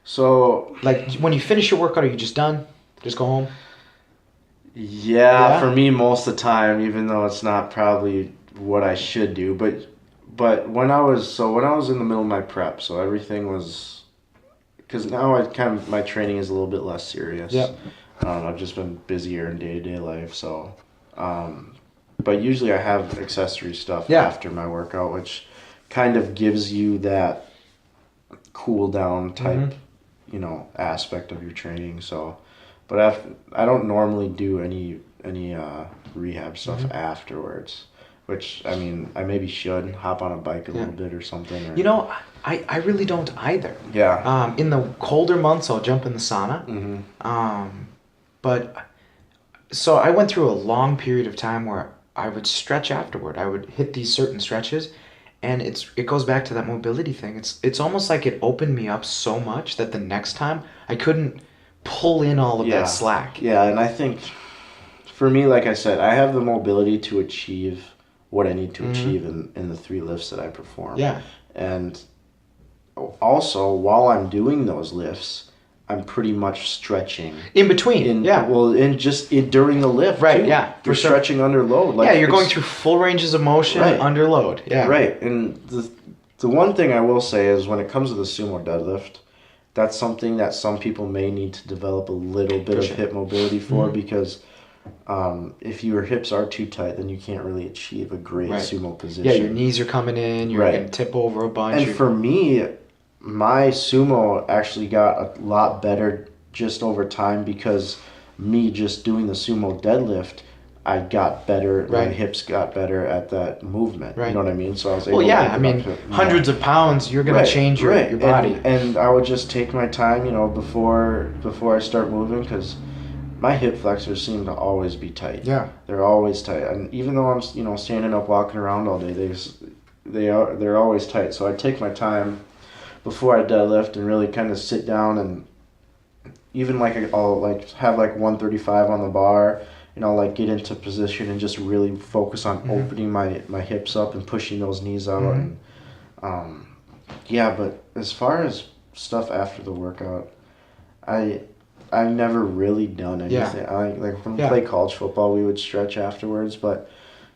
So like when you finish your workout, are you just done? Just go home? Yeah, for me most of the time, even though it's not probably what I should do, but when I was in the middle of my prep, so everything was, because now my training is a little bit less serious. Yeah. I've just been busier in day-to-day life, so but usually I have accessory stuff after my workout, which kind of gives you that cool down type, aspect of your training. So, but I don't normally do any rehab stuff afterwards, which I maybe should hop on a bike a little bit or something. Or, I really don't either. Yeah. In the colder months, I'll jump in the sauna. But so I went through a long period of time where I would stretch afterward. I would hit these certain stretches, and it goes back to that mobility thing. It's almost like it opened me up so much that the next time I couldn't pull in all of that slack. Yeah, and I think for me, like I said, I have the mobility to achieve what I need to achieve in the 3 lifts that I perform. Yeah. And also, while I'm doing those lifts, I'm pretty much stretching in between. During the lift, right? Too. Yeah, you're stretching under load. You're going through full ranges of motion under load. Yeah, right. And the one thing I will say is when it comes to the sumo deadlift, that's something that some people may need to develop a little bit of hip mobility for, because if your hips are too tight, then you can't really achieve a great sumo position. Yeah, your knees are coming in. You're going to tip over a bunch. And for me, my sumo actually got a lot better just over time, because me just doing the sumo deadlift, I got better. My hips got better at that movement. Right. You know what I mean? So I was able to hundreds of pounds, you're going to change your body. And I would just take my time, before I start moving, because my hip flexors seem to always be tight. Yeah. They're always tight. And even though I'm, standing up, walking around all day, they're always tight. So I take my time before I deadlift and really kind of sit down, and even I'll have 135 on the bar, and I'll get into position and just really focus on opening my hips up and pushing those knees out. And but as far as stuff after the workout, I've never really done anything. When we play college football, we would stretch afterwards, but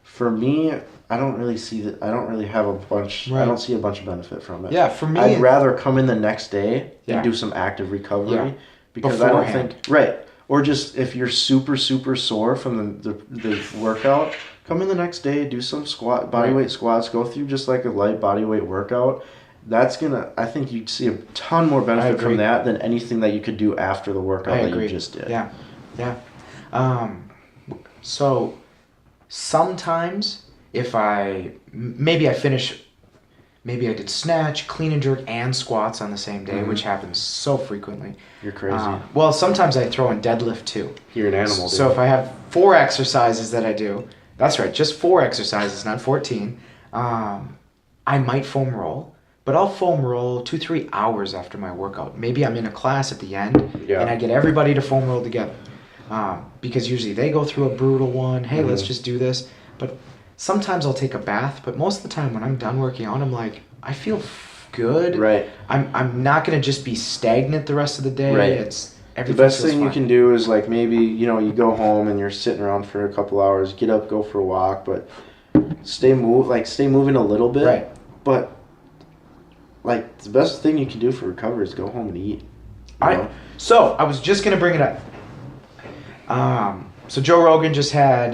For me, I don't really see that. I don't really have a bunch. Right. I don't see a bunch of benefit from it. Yeah, for me, I'd rather come in the next day Yeah. and do some active recovery Yeah. because I don't Beforehand. think right. Or just if you're super sore from the workout, come in the next day, do some bodyweight squats, go through just like a light bodyweight workout. That's I think you'd see a ton more benefit from that than anything that you could do after the workout that you just did. Yeah, yeah. So sometimes if maybe I did snatch, clean and jerk, and squats on the same day, which happens so frequently. You're crazy. Well, sometimes I throw in deadlift too. You're an animal, dude. So if I have 4 exercises that I do, that's right, just 4 exercises, not 14, I might foam roll. But I'll foam roll 2-3 hours after my workout. Maybe I'm in a class at the end, and I get everybody to foam roll together. Because usually they go through a brutal one. Hey, let's just do this. But sometimes I'll take a bath. But most of the time when I'm done working out, I'm like, I feel good. Right. I'm not going to just be stagnant the rest of the day. Right. The best thing you can do is like maybe, you go home and you're sitting around for a couple hours, get up, go for a walk, but stay moving a little bit. Right. But like the best thing you can do for recovery is go home and eat. So I was just gonna bring it up. So Joe Rogan just had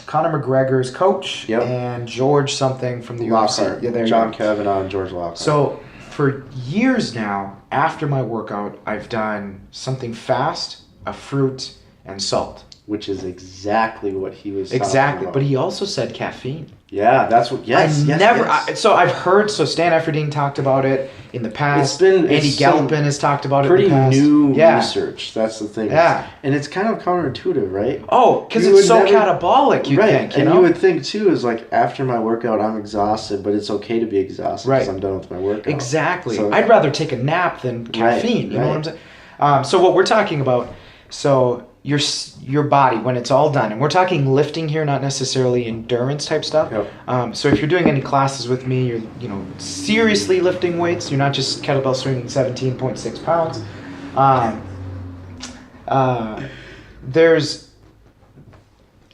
Conor McGregor's coach and George something from the UFC. Yeah, John Kavanagh and George Lockhart. So for years now, after my workout, I've done something fast, a fruit, and salt. Which is exactly what he was talking about. But he also said caffeine. Yeah, that's what. Yes, So I've heard. So Stan Efferding talked about it in the past. Andy Galpin has talked about it in the past. Pretty new research. That's the thing. Yeah, and it's kind of counterintuitive, right? Oh, because it's so catabolic. You think, and you would think too is like after my workout I'm exhausted, but it's okay to be exhausted because I'm done with my workout. Exactly. So, I'd rather take a nap than caffeine. You know what I'm saying? So what we're talking about. So your body when it's all done, and we're talking lifting here, not necessarily endurance type stuff. So if you're doing any classes with me, you're seriously lifting weights. You're not just kettlebell swinging 17.6 pounds. There's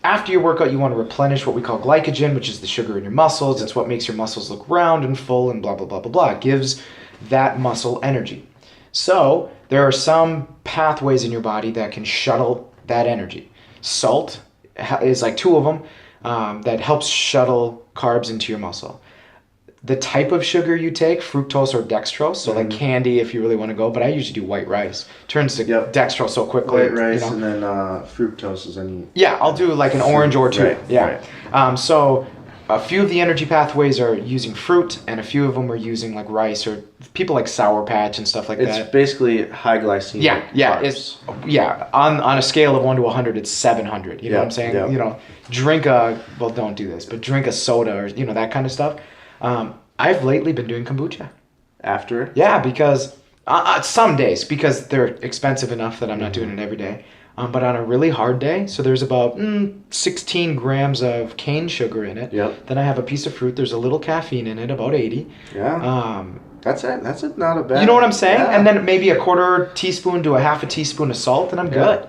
after your workout, you want to replenish what we call glycogen, which is the sugar in your muscles. It's what makes your muscles look round and full and blah blah blah blah blah. It gives that muscle energy. So there are some pathways in your body that can shuttle that energy. Salt is like 2 of them that helps shuttle carbs into your muscle. The type of sugar you take, fructose or dextrose, so like candy if you really want to go, but I usually do white rice. Turns to dextrose so quickly. White rice and then fructose is any... Yeah, I'll do like an orange or 2. So a few of the energy pathways are using fruit, and a few of them are using like rice or people like Sour Patch and stuff like that. It's basically high glycemic carbs. On a scale of 1 to 100, it's 700. You know what I'm saying? Don't do this, but drink a soda or that kind of stuff. I've lately been doing kombucha. After? Yeah, because some days because they're expensive enough that I'm not doing it every day. But on a really hard day, so there's about 16 grams of cane sugar in it. Then I have a piece of fruit. There's a little caffeine in it, about 80. That's not a bad... You know what I'm saying? Yeah. And then maybe a 1/4 teaspoon to a 1/2 teaspoon of salt, and I'm good.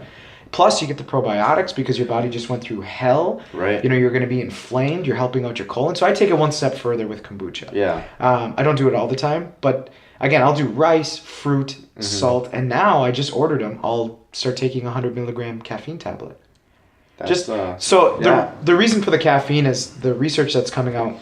Plus, you get the probiotics because your body just went through hell. Right. You're going to be inflamed. You're helping out your colon. So I take it one step further with kombucha. I don't do it all the time, but again, I'll do rice, fruit, salt, and now I just ordered them. I'll start taking a 100 milligram caffeine tablet. The reason for the caffeine is the research that's coming out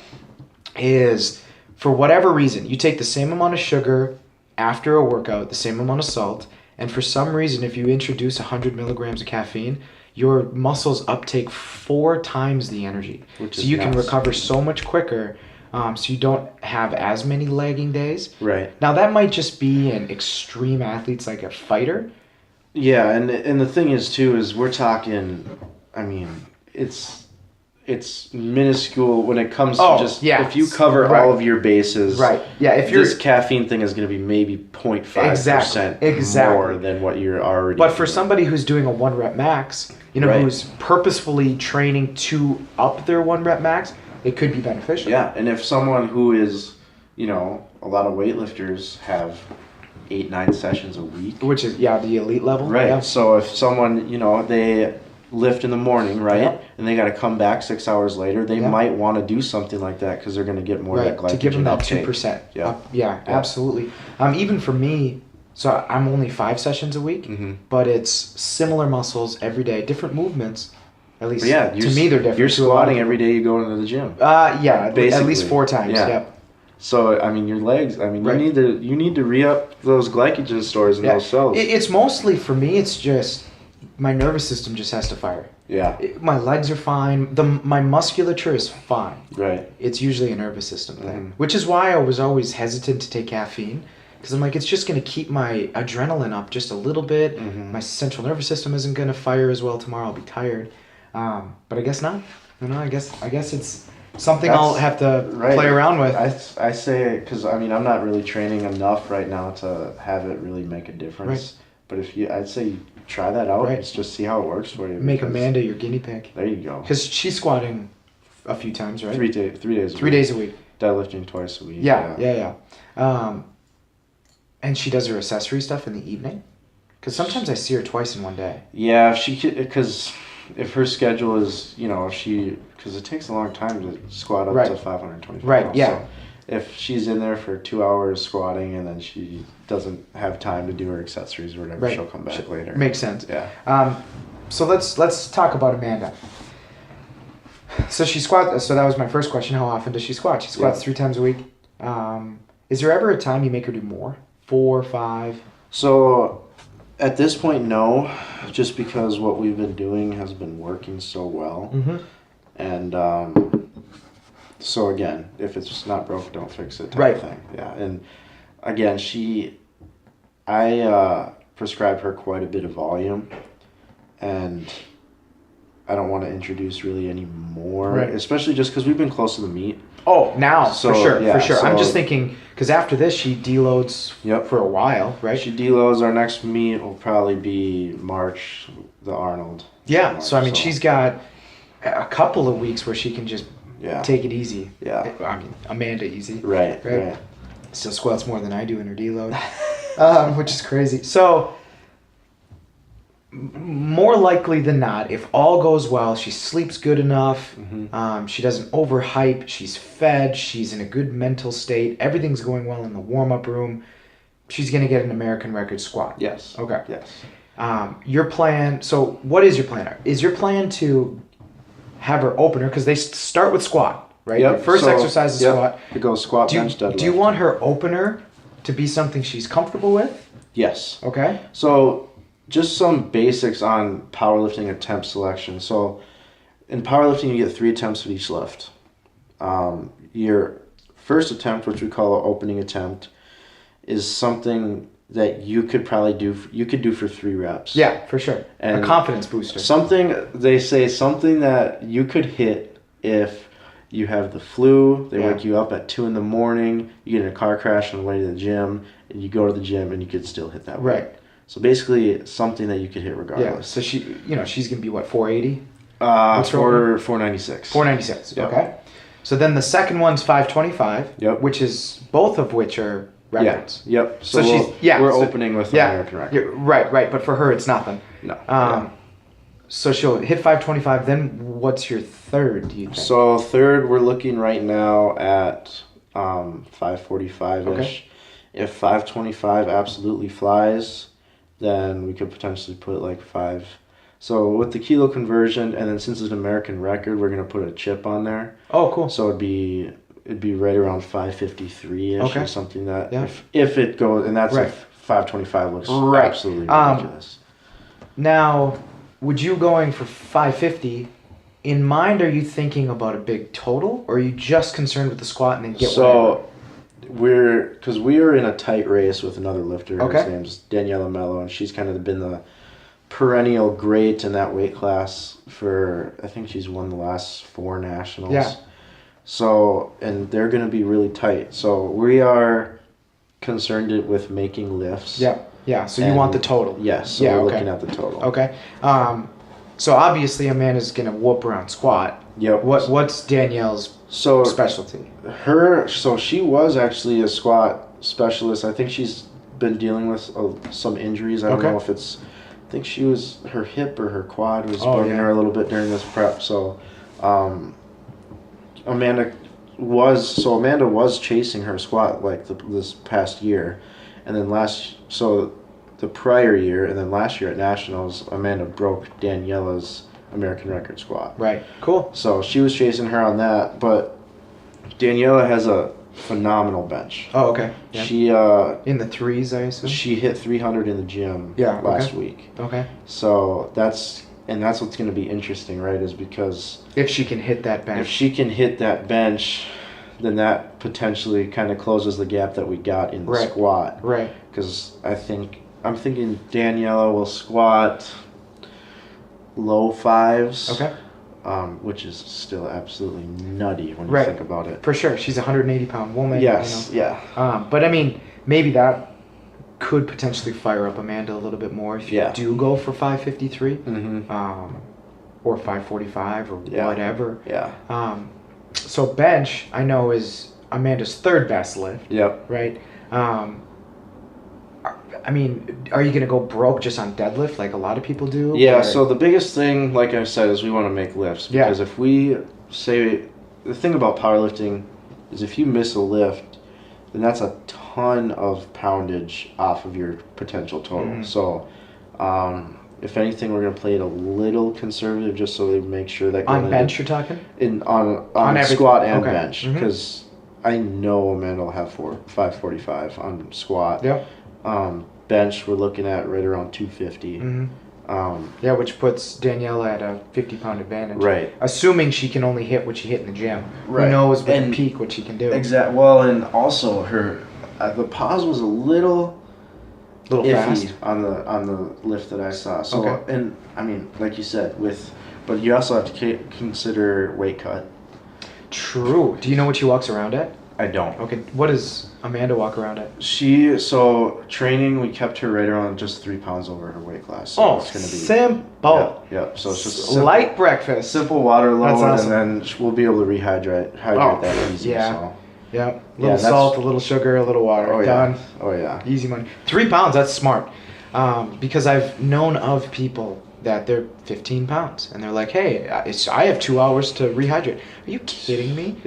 is for whatever reason, you take the same amount of sugar after a workout, the same amount of salt, and for some reason, if you introduce 100 milligrams of caffeine, your muscles uptake 4 times the energy. So you can recover so much quicker, so you don't have as many lagging days. Right. Now, that might just be in extreme athletes like a fighter. Yeah, and the thing is, too, is we're talking, it's minuscule when it comes to if you cover all of your bases. Right. Yeah. This caffeine thing is going to be maybe 0.5% more than what you're already. But for somebody who's doing a 1 rep max, who's purposefully training to up their 1 rep max, it could be beneficial. Yeah, and if someone who is, a lot of weightlifters have 8-9 sessions a week, which is the elite level. Right. Yeah. So if someone, they lift in the morning, right? Yep. And they got to come back 6 hours later. They Yep. might want to do something like that because they're going to get more of that glycogen to give them that uptake. 2%. Yeah. Yeah, absolutely. Even for me, so I'm only 5 sessions a week, Mm-hmm. but it's similar muscles every day, different movements. At least But yeah, to me they're different. You're to a lot of squatting people. every day you go into the gym. Yeah, Basically. at least 4 times. Yeah. Yep. So I mean, your legs. I mean, Right. you need to re-up those glycogen stores in those cells. It's mostly for me. It's just my nervous system just has to fire. Yeah. My legs are fine. My musculature is fine. Right. It's usually a nervous system thing, Mm-hmm. which is why I was always hesitant to take caffeine. Because I'm like, it's just going to keep my adrenaline up just a little bit. Mm-hmm. My central nervous system isn't going to fire as well tomorrow. I'll be tired. But I guess not. You know, I guess it's something I'll have to play around with. I say, because I mean, I'm not really training enough right now to have it really make a difference. Right. But I'd say you try that out. Right. Let's just see how it works for you. Make because- Amanda your guinea pig. There you go. Because she's squatting a few times, right? 3 days. 3 days. 3 days a week. Deadlifting twice a week. Yeah. And she does her accessory stuff in the evening? Because sometimes I see her twice in one day. Yeah, because if her schedule is, because it takes a long time to squat up to 525 Right, pounds. yeah. So if she's in there for 2 hours squatting and then she doesn't have time to do her accessories or whatever, Right. she'll come back later. Makes sense. Yeah. So let's talk about Amanda. So she squats. So that was my first question. How often does she squat? She squats 3 times a week. Is there ever a time you make her do more? 4, 5? So at this point, no, just because what we've been doing has been working so well. Mm-hmm. And so again, if it's not broke, don't fix it type of thing. Yeah. And again, I prescribe her quite a bit of volume, and I don't want to introduce really any more, especially just because we've been close to the meet. Oh, now, So, for sure. yeah, I'm so- just thinking, because after this, she deloads Yep. for a while, right? She deloads. Our next meet will probably be March, the Arnold. Yeah, March, so I mean, she's got a couple of weeks where she can just take it easy. Yeah. I mean, Amanda easy. Right. Still squats more than I do in her deload, which is crazy. So, more likely than not, if all goes well, she sleeps good enough, she doesn't overhype, she's fed, she's in a good mental state, everything's going well in the warm-up room, she's going to get an American record squat. Yes. Okay. Yes. Your plan, so what is your plan? Is your plan to have her opener, because they start with squat, right? Yep. Your first So, exercise is squat. It goes squat, bench, deadlift. Do you want her opener to be something she's comfortable with? Yes. Okay. So, just some basics on powerlifting attempt selection. So, in powerlifting, you get 3 attempts of each lift. Your first attempt, which we call an opening attempt, is something that you could probably do. You could do for 3 reps. Yeah, for sure. And a confidence booster. Something that you could hit if you have the flu. They wake you up at 2 a.m. You get in a car crash on the way to the gym, and you go to the gym, and you could still hit that weight. Right. So basically, something that you could hit regardless. Yeah. So she's gonna be what, 480? What's 496. 496. Yep. Okay. So then the second one's 525. Yep. Which is both of which are records. Yeah. Yep. So we're opening with an American record. Right. But for her, it's nothing. No. So she'll hit 525. Then what's your third? Do you think? So third, we're looking right now at 545 ish. Okay. If 525 absolutely flies, then we could potentially put like 5. So with the kilo conversion, and then since it's an American record, we're gonna put a chip on there. Oh, cool. So it'd be right around 553 ish Okay. or something that Yeah. if it goes, and that's Right. if 525 looks Right. absolutely ridiculous. Now, would you going for 550? In mind, are you thinking about a big total, or are you just concerned with the squat and then get whatever? Because we are in a tight race with another lifter. Okay. Her name's Daniela Mello, and she's kind of been the perennial great in that weight class for, I think she's won the last 4 nationals. Yeah. So, and they're going to be really tight. So we are concerned with making lifts. Yeah. So you want the total? Yes. So Yeah, we're okay. looking at the total. Okay. So obviously Amanda's gonna whoop around squat. Yep. What's Danielle's specialty? So she was actually a squat specialist. I think she's been dealing with some injuries. I don't know if it's think her hip or her quad was Oh, bugging yeah. her a little bit during this prep. So, Amanda was chasing her squat like this past year, and then the prior year, and then last year at nationals, Amanda broke Daniela's American record squat. Right. Cool. So she was chasing her on that, but Daniela has a phenomenal bench. Oh, okay. Yeah. She in the threes, I assume. she hit 300 in the gym last week. Okay. So that's what's going to be interesting, right? Is because if she can hit that bench. if she can hit that bench, then that potentially kind of closes the gap that we got in the squat. Right. Because I'm thinking Daniela will squat low fives. Okay. Which is still absolutely nutty when you think about it. For sure. She's a 180-pound woman. Yes, yeah. But I mean, maybe that could potentially fire up Amanda a little bit more if you do go for 553 or 545 or whatever. Yeah. So bench, I know, is Amanda's third best lift. Yep. Right? I mean, are you going to go broke just on deadlift like a lot of people do? Yeah, so the biggest thing, like I said, is we want to make lifts. Because if we say, the thing about powerlifting is if you miss a lift, then that's a ton of poundage off of your potential total. Mm-hmm. So, if anything, we're going to play it a little conservative just so we make sure that... On bench you're talking? On squat and bench. Because I know Amanda will have 545 on squat. Yeah. Bench, we're looking at right around 250. Mm-hmm. Which puts Daniela at a 50-pound advantage. Right. Assuming she can only hit what she hit in the gym. Right. Who knows with the peak what she can do. Exactly. Well, and also her, the pause was a little iffy fast on the lift that I saw. So, and I mean, like you said, but you also have to consider weight cut. True. Do you know what she walks around at? I don't. Okay. What does Amanda walk around at? Training, we kept her right around just 3 pounds over her weight class. So it's gonna be simple. Yeah. So it's just light breakfast. Simple water load, awesome. and then we'll be able to hydrate that easy. Yeah. So. Yeah. A little salt, a little sugar, a little water. Done. Yeah. Oh yeah. Easy money. 3 pounds, that's smart. Because I've known of people that they're 15 pounds and they're like, hey, I have 2 hours to rehydrate. Are you kidding me?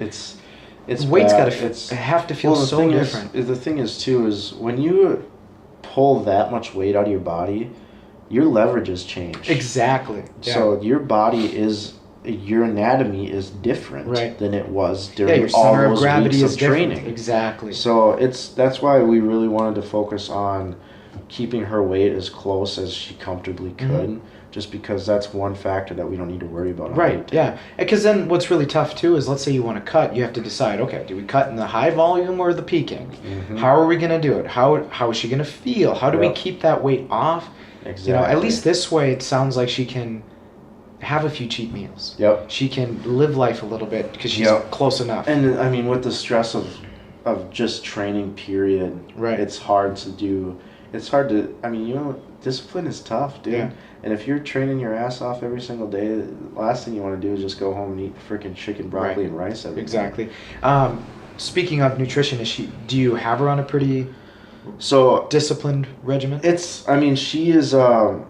It's weight's got to have to feel so different. The thing is when you pull that much weight out of your body, your leverages change. Exactly. Yeah. So your anatomy is different than it was during your center all of those gravity weeks is of training. Exactly. So that's why we really wanted to focus on keeping her weight as close as she comfortably could. Just because that's one factor that we don't need to worry about. Right, yeah. Because then what's really tough, too, is let's say you want to cut, you have to decide, okay, do we cut in the high volume or the peaking? Mm-hmm. How are we going to do it? How is she going to feel? How do we keep that weight off? Exactly. At least this way it sounds like she can have a few cheat meals. Yep. She can live life a little bit because she's close enough. And, I mean, with the stress of just training, period, it's hard to do. It's hard to, discipline is tough, dude. Yeah. And if you're training your ass off every single day, the last thing you want to do is just go home and eat freaking chicken, broccoli, and rice every day. Exactly. Speaking of nutrition, do you have her on a pretty disciplined regimen? She is, I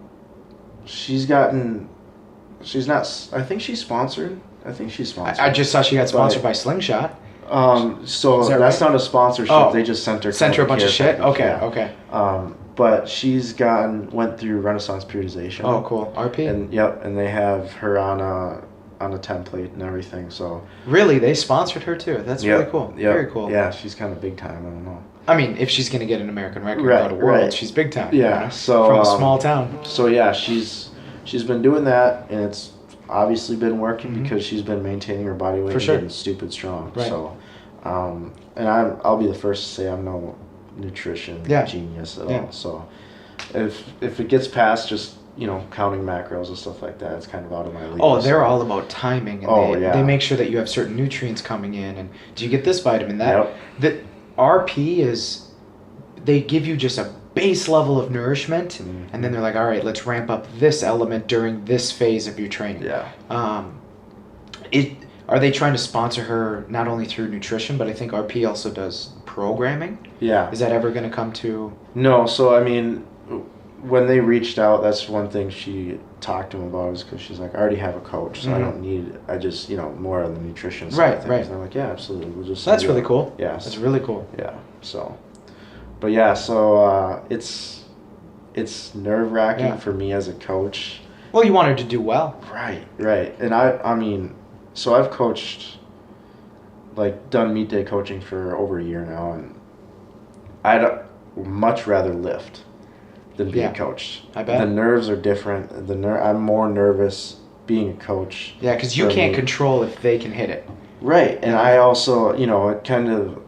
think she's sponsored. I just saw she got sponsored by Slingshot. That's not a sponsorship. Oh. They just sent her a bunch of shit? Okay. But she's went through Renaissance periodization. Oh, cool. RP? And they have her on a template and everything. So really, they sponsored her too. That's really cool. Very cool. Yeah, she's kind of big time. I don't know. I mean, if she's gonna get an American record and go to Worlds, she's big time. Yeah. So from a small town. So yeah, she's been doing that, and it's obviously been working because she's been maintaining her body weight and getting stupid strong. Right. So, and I'll be the first to say I'm no nutrition genius at all. So if it gets past just counting macros and stuff like that, it's kind of out of my league. Oh, they're all about timing, and they make sure that you have certain nutrients coming in, and do you get this vitamin? The RP is, they give you just a base level of nourishment, and then they're like, all right, let's ramp up this element during this phase of your training. Are they trying to sponsor her not only through nutrition, but I think RP also does programming? Yeah. Is that ever going to come to? No, so when they reached out, that's one thing she talked to him about, is because she's like, I already have a coach, so I don't need, I just, more on the nutrition side of things. Right. And I'm like, yeah, absolutely. We'll just. So that's really cool. Yeah. That's really cool. Yeah. So, but yeah, so it's nerve-wracking for me as a coach. Well, you want her to do well. Right. And I mean, so I've coached, like, done meet day coaching for over a year now, and I'd much rather lift than being coached. I bet. The nerves are different. I'm more nervous being a coach. Yeah, because you can't control if they can hit it. Right, and I also, it kind of,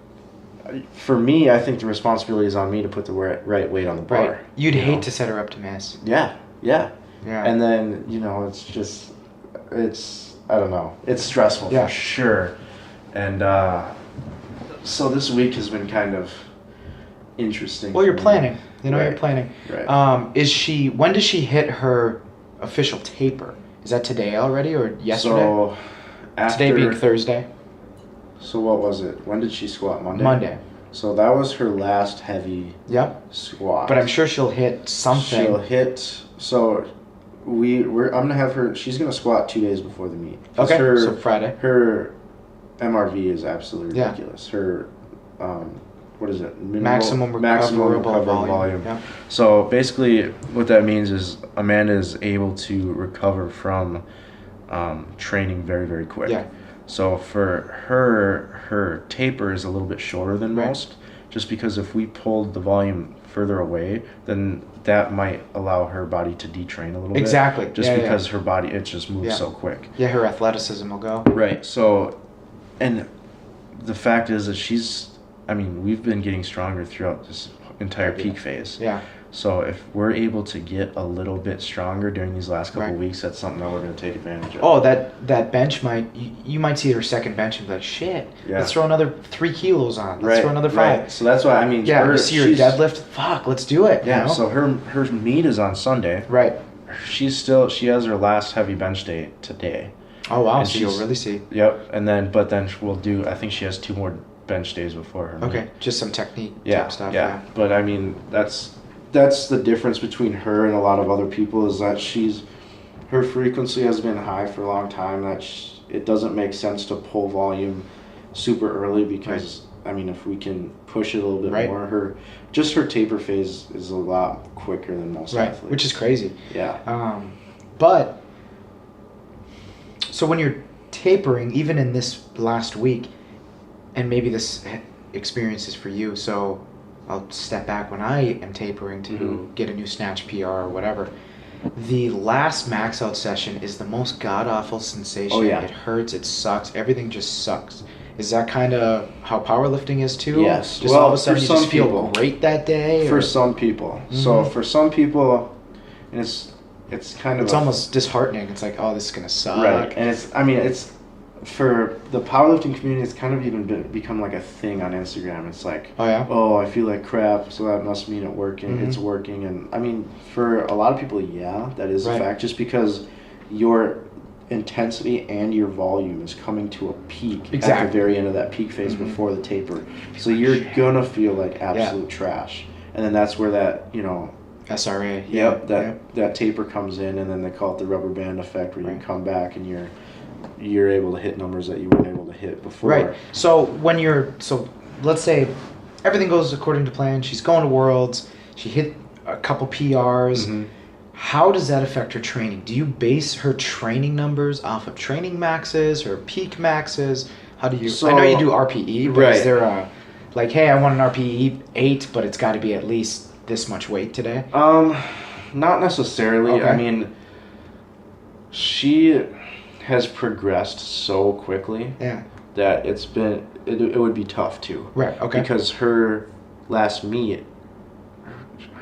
for me, I think the responsibility is on me to put the right weight on the bar. Right. You'd hate to set her up to miss. Yeah. Yeah. And then, it's just, I don't know. It's stressful for sure. And so this week has been kind of interesting. Well, you're planning. You're planning. Right. When does she hit her official taper? Is that today already or yesterday? So, today being Thursday. So what was it? When did she squat? Monday. So that was her last heavy squat. But I'm sure she'll hit something. She'll hit. So I'm gonna have her. She's gonna squat 2 days before the meet. Okay. So Friday. Her MRV is absolutely ridiculous. Her what is it? Maximum recoverable volume. Yeah. So basically, what that means is Amanda is able to recover from training very, very quick. Yeah. So for her taper is a little bit shorter than most, just because if we pulled the volume further away, then that might allow her body to detrain a little bit. Exactly. Just because her body, it just moves so quick. Yeah, her athleticism will go. Right. So, and the fact is that we've been getting stronger throughout this entire peak phase. Yeah. So if we're able to get a little bit stronger during these last couple of weeks, that's something that we're going to take advantage of. Oh, that bench you might see her second bench and be like, shit, let's throw another 3 kilos on. Let's throw another 5. Right. So that's why, you see her deadlift, fuck, let's do it. Yeah, so her meet is on Sunday. Right. She has her last heavy bench day today. Oh, wow, so you'll really see. Yep, but then we'll do, I think she has 2 more bench days before her meet. Okay, just some technique type stuff. Yeah, but that's the difference between her and a lot of other people, is that her frequency has been high for a long time. It doesn't make sense to pull volume super early because if we can push it a little bit more, her taper phase is a lot quicker than most athletes, which is crazy. Yeah. But so when you're tapering, even in this last week, and maybe this experience is for you, so I'll step back. When I am tapering to get a new snatch PR or whatever, the last max out session is the most god-awful sensation. Oh, yeah. It hurts, it sucks, everything just sucks. Is that kind of how powerlifting is too? Yes. Just all of a sudden you just feel great that day? For some people. Mm-hmm. So for some people, it's kind of... It's almost disheartening. It's like, oh, this is going to suck. Right. And it's... For the powerlifting community, it's kind of even become like a thing on Instagram. It's like, oh, I feel like crap, so that must mean it's working. And for a lot of people, that is a fact, just because your intensity and your volume is coming to a peak at the very end of that peak phase before the taper. So you're gonna feel like absolute trash. And then that's where that, SRA. That taper comes in, and then they call it the rubber band effect, where you come back and you're able to hit numbers that you weren't able to hit before. Right. So let's say everything goes according to plan. She's going to Worlds. She hit a couple PRs. Mm-hmm. How does that affect her training? Do you base her training numbers off of training maxes or peak maxes? How do you? I know you do RPE, but is there hey, I want an RPE 8, but it's got to be at least this much weight today? Not necessarily. Okay. She has progressed so quickly that it would be tough too. Right, okay. Because her last meet,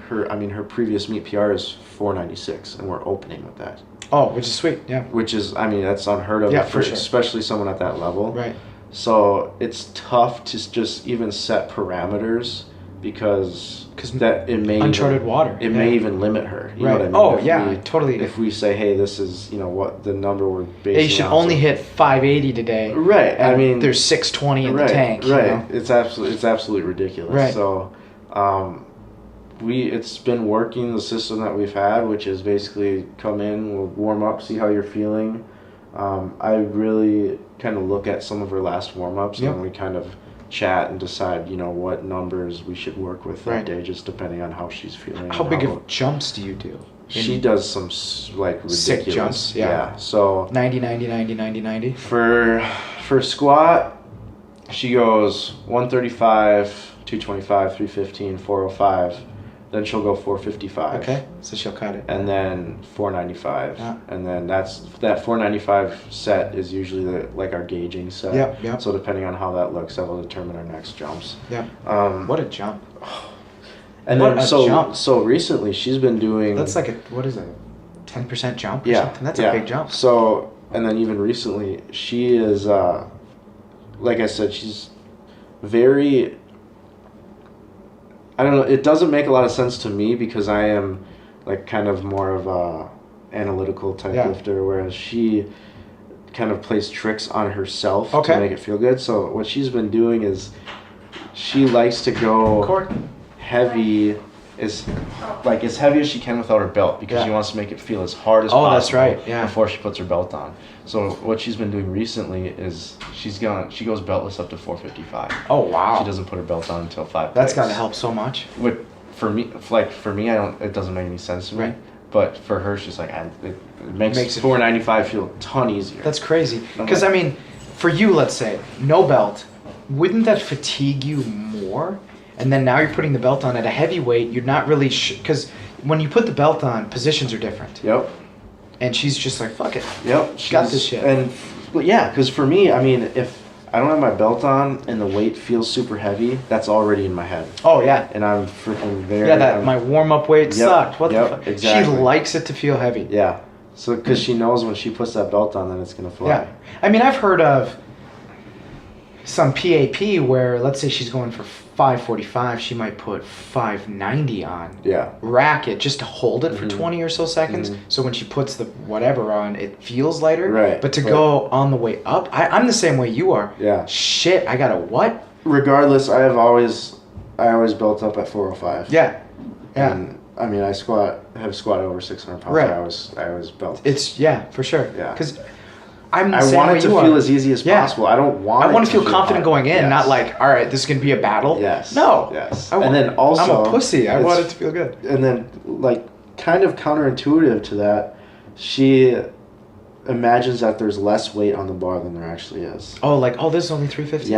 her previous meet PR is 496, and we're opening with that. Oh, which is sweet, yeah. Which is, that's unheard of for sure. Especially someone at that level. Right. So it's tough to just even set parameters, because that it may uncharted water. It may even limit her. You know what I mean? Oh, yeah, totally. If we say, hey, this is what the number we're basing. You should only hit 580 today. Right. There's 620 in the tank. Right. It's absolutely ridiculous. Right. So, it's been working, the system that we've had, which is basically come in, we'll warm up, see how you're feeling. I really kind of look at some of her last warm-ups, and we kind of chat and decide, what numbers we should work with that day, just depending on how she's feeling. How big of jumps do you do? She does some ridiculous sick jumps. Yeah. So 90, 90, 90, 90, 90. For squat, she goes 135, 225, 315, 405. Then she'll go 455. Okay, so she'll cut it. And then 495. Yeah. And then that 495 set is usually our gauging set. Yep. So depending on how that looks, that will determine our next jumps. Yeah. What a jump. And what then jump. So recently she's been doing. That's like 10% jump or yeah, something? That's a big jump. So, and then even recently, she is, like I said, she's very, I don't know, it doesn't make a lot of sense to me because I am kind of more of a analytical type lifter, whereas she kind of plays tricks on herself to make it feel good. So what she's been doing is she likes to go heavy, as heavy as she can without her belt, because she wants to make it feel as hard as possible. That's right. Yeah. Before she puts her belt on. So what she's been doing recently is she goes beltless up to 455. Oh wow. She doesn't put her belt on until 5. That's got to help so much. For me, it doesn't make any sense to me. Right. But for her, she's like, it makes 495 feel a ton easier. That's crazy. Because I mean, for you, let's say no belt, wouldn't that fatigue you more? And then now you're putting the belt on at a heavy weight. You're not really because when you put the belt on, positions are different. Yep. And she's just like, fuck it. Yep. She got this shit. And yeah, because for me, I mean, if I don't have my belt on and the weight feels super heavy, that's already in my head. Oh yeah. And I'm freaking very. Yeah, my warm up weight sucked. What the fuck? Exactly. She likes it to feel heavy. Yeah. So because she knows when she puts that belt on, then it's gonna fly. Yeah. I mean, I've heard of some PAP where, let's say she's going for 545, she might put 590 on. Yeah. Rack it just to hold it for 20 or so seconds. So when she puts the whatever on, it feels lighter. Right. But to go on the way up, I'm the same way you are. Yeah. Shit, I got a what? Regardless, I always built up at 405. Yeah. Yeah. And I mean, I have squatted over 600 pounds. Right. I was built. It's for sure. Yeah. Because I want it to feel as easy as possible. I don't want. I want to feel confident hard. going in, not like, all right, this is gonna be a battle. Yes. No. Yes. And then also, I'm a pussy. I want it to feel good. And then, kind of counterintuitive to that, she imagines that there's less weight on the bar than there actually is. Oh, this is only 350.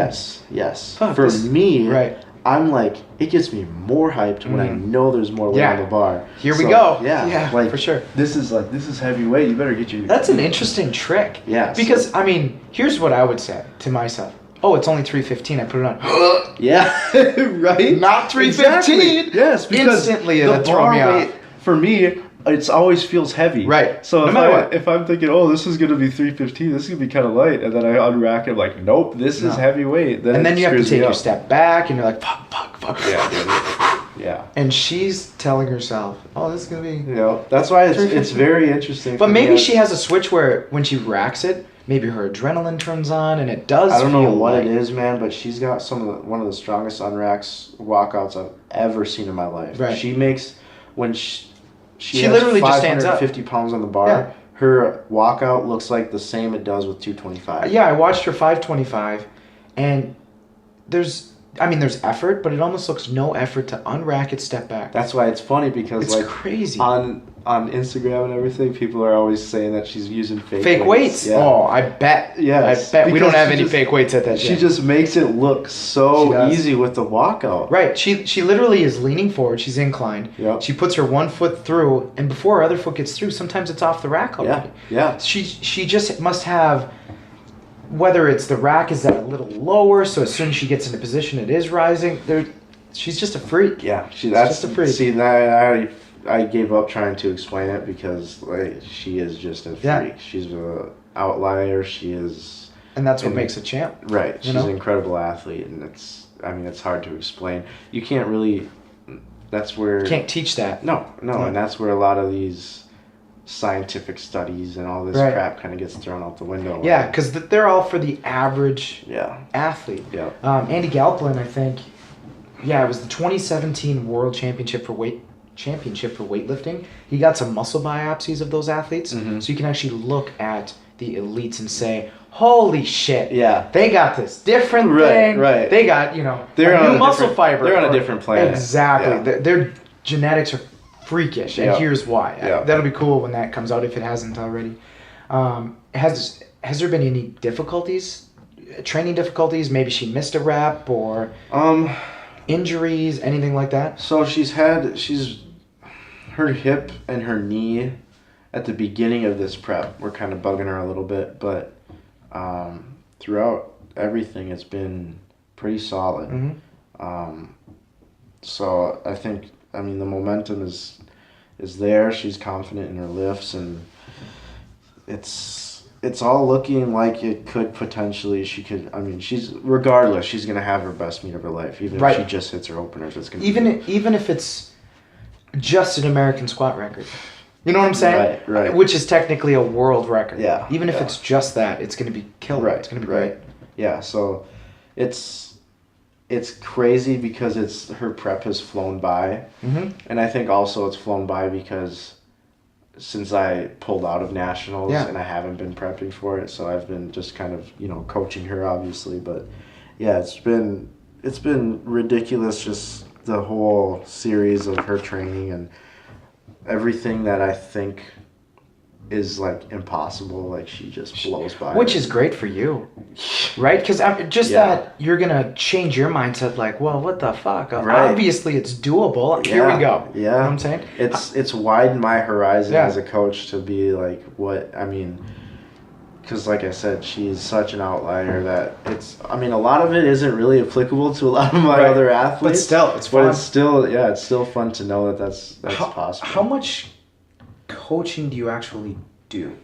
Yes. Fuck, For me, right. I'm like, it gets me more hyped when I know there's more weight on the bar. Here we go. Yeah, for sure. This is heavy weight. You better get your. That's an interesting trick. Yeah. Because I mean, here's what I would say to myself. Oh, it's only 315. I put it on. Yeah. Right. Not 315. Exactly. Yes. Because instantly the it'll throw me off. For me, it always feels heavy. Right. So no if I'm thinking, oh, this is gonna be 315, this is gonna be kind of light, and then I unrack it, I'm like, nope, this is heavy weight. Then you have to take your step back, and you're like, fuck. Yeah, dude. Yeah. And she's telling herself, oh, this is gonna be. That's why it's very interesting. But maybe she has a switch where when she racks it, maybe her adrenaline turns on, and it does. I don't know what light. it is, man, but she's got one of the strongest unracks walkouts I've ever seen in my life. Right. She makes when she has literally just stands up. 550 pounds on the bar. Yeah. Her walkout looks like the same it does with 225. Yeah, I watched her 525, and there's effort, but it almost looks no effort to unrack it, step back. That's why it's funny because it's crazy. On Instagram and everything, people are always saying that she's using fake weights. Yeah. Oh, I bet. Yes, I bet we don't have any fake weights at that. She just makes it look so easy with the walkout. Right. She literally is leaning forward. She's inclined. Yep. She puts her one foot through, and before her other foot gets through, sometimes it's off the rack already. Yeah. She just must have. Whether it's the rack is at a little lower, so as soon as she gets into position, it is rising. She's just a freak. Yeah, she's just a freak. See, I gave up trying to explain it because she is just a freak. Yeah. She's an outlier. She is, and that's what makes a champ. Right. She's an incredible athlete, and it's hard to explain. You can't really. That's where. You can't teach that. No, and that's where a lot of these scientific studies and all this crap kind of gets thrown out the window. Yeah, because they're all for the average athlete. Yeah. Andy Galpin, I think, Yeah, it was the 2017 World Championship for weightlifting. He got some muscle biopsies of those athletes, so you can actually look at the elites and say, "Holy shit! Yeah, they got this different thing. Right. They got they're on new muscle fiber. They're on a different planet. Exactly. Their genetics are freakish, and here's why. That'll be cool when that comes out if it hasn't already. Has there been any difficulties? Training difficulties? Maybe she missed a rep or injuries, anything like that? So her hip and her knee at the beginning of this prep were kind of bugging her a little bit, but throughout everything it's been pretty solid. So I mean the momentum is there. She's confident in her lifts, and it's all looking like it could potentially, she's going to have her best meet of her life, even if she just hits her openers. It's going to even if it's just an American squat record. You know what I'm saying? Right. Which is technically a world record. Yeah. Even if it's just that, it's going to be killer. Right. It's going to be great. Yeah, so it's crazy because her prep has flown by. And I think also it's flown by because since I pulled out of nationals and I haven't been prepping for it, so I've been just kind of, coaching her obviously, but yeah, it's been ridiculous, just the whole series of her training and everything that I think is like impossible, like she just blows by. Which is great for you, right? Because that you're gonna change your mindset. Like, well, what the fuck? Obviously, it's doable. Here we go. Yeah, you know what I'm saying it's widened my horizon as a coach to be like because like I said, she's such an outlier that a lot of it isn't really applicable to a lot of my other athletes. But still, it's fun. But it's still fun to know that that's possible. How much coaching do you actually do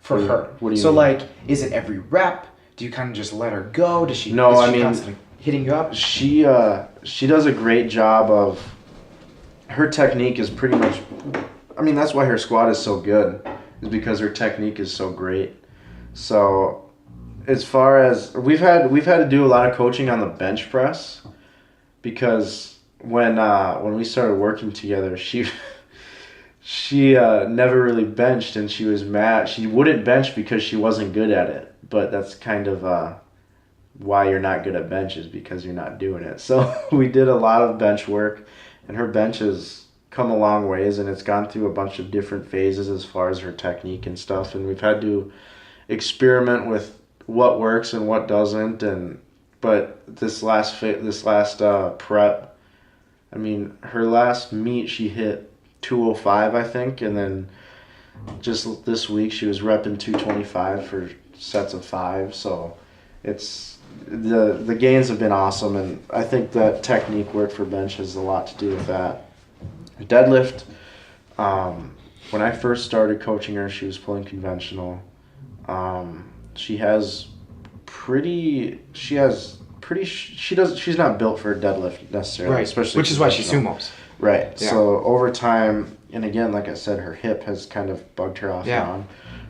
for her? What do you mean? Like, is it every rep? Do you kind of just let her go? Does she? No, is she constantly hitting you up? She does a great job of. Her technique is pretty much. That's why her squat is so good, is because her technique is so great. So, as far as we've had to do a lot of coaching on the bench press, because when we started working together, she never really benched, and she was mad. She wouldn't bench because she wasn't good at it. But that's kind of why you're not good at bench, is because you're not doing it. So we did a lot of bench work, and her bench has come a long ways, and it's gone through a bunch of different phases as far as her technique and stuff. And we've had to experiment with what works and what doesn't. But this last prep, her last meet she hit 205, I think, and then just this week she was repping 225 for sets of 5. So it's the gains have been awesome, and I think that technique work for bench has a lot to do with that. Deadlift, when I first started coaching her, she was pulling conventional. She's not built for a deadlift necessarily, right? Especially which is why she sumos. Right. Yeah. So over time, and again, like I said, her hip has kind of bugged her off and on.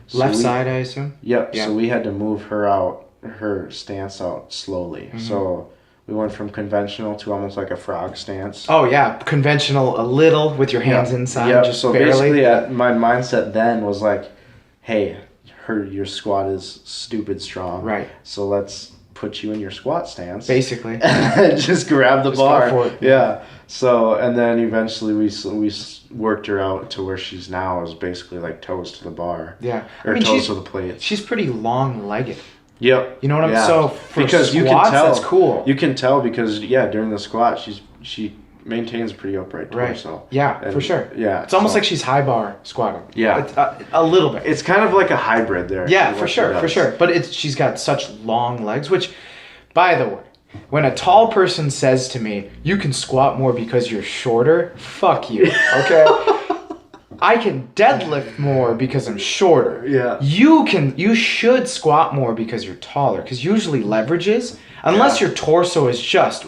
So left side, I assume. Yep. Yeah. So we had to move her stance out slowly. So we went from conventional to almost like a frog stance. Oh yeah, conventional a little with your hands inside, just so barely. Basically, my mindset then was like, hey, your squat is stupid strong. Right. So let's put you in your squat stance. Basically. And just grab the bar. Go for it. Yeah. So, and then eventually we worked her out to where she's now is basically like toes to the bar. Yeah. Or toes to the plate. She's pretty long-legged. Yep. You know what I'm saying? So for because squats, you can tell, that's cool. You can tell because, during the squat, she maintains a pretty upright torso. Right. Yeah, for sure. Yeah. It's almost like she's high bar squatting. Yeah. It's, a little bit. It's kind of like a hybrid there. Yeah, for sure. But she's got such long legs, which, by the way, when a tall person says to me, you can squat more because you're shorter, fuck you, okay? I can deadlift more because I'm shorter. Yeah. You should squat more because you're taller, because usually leverages, unless your torso is just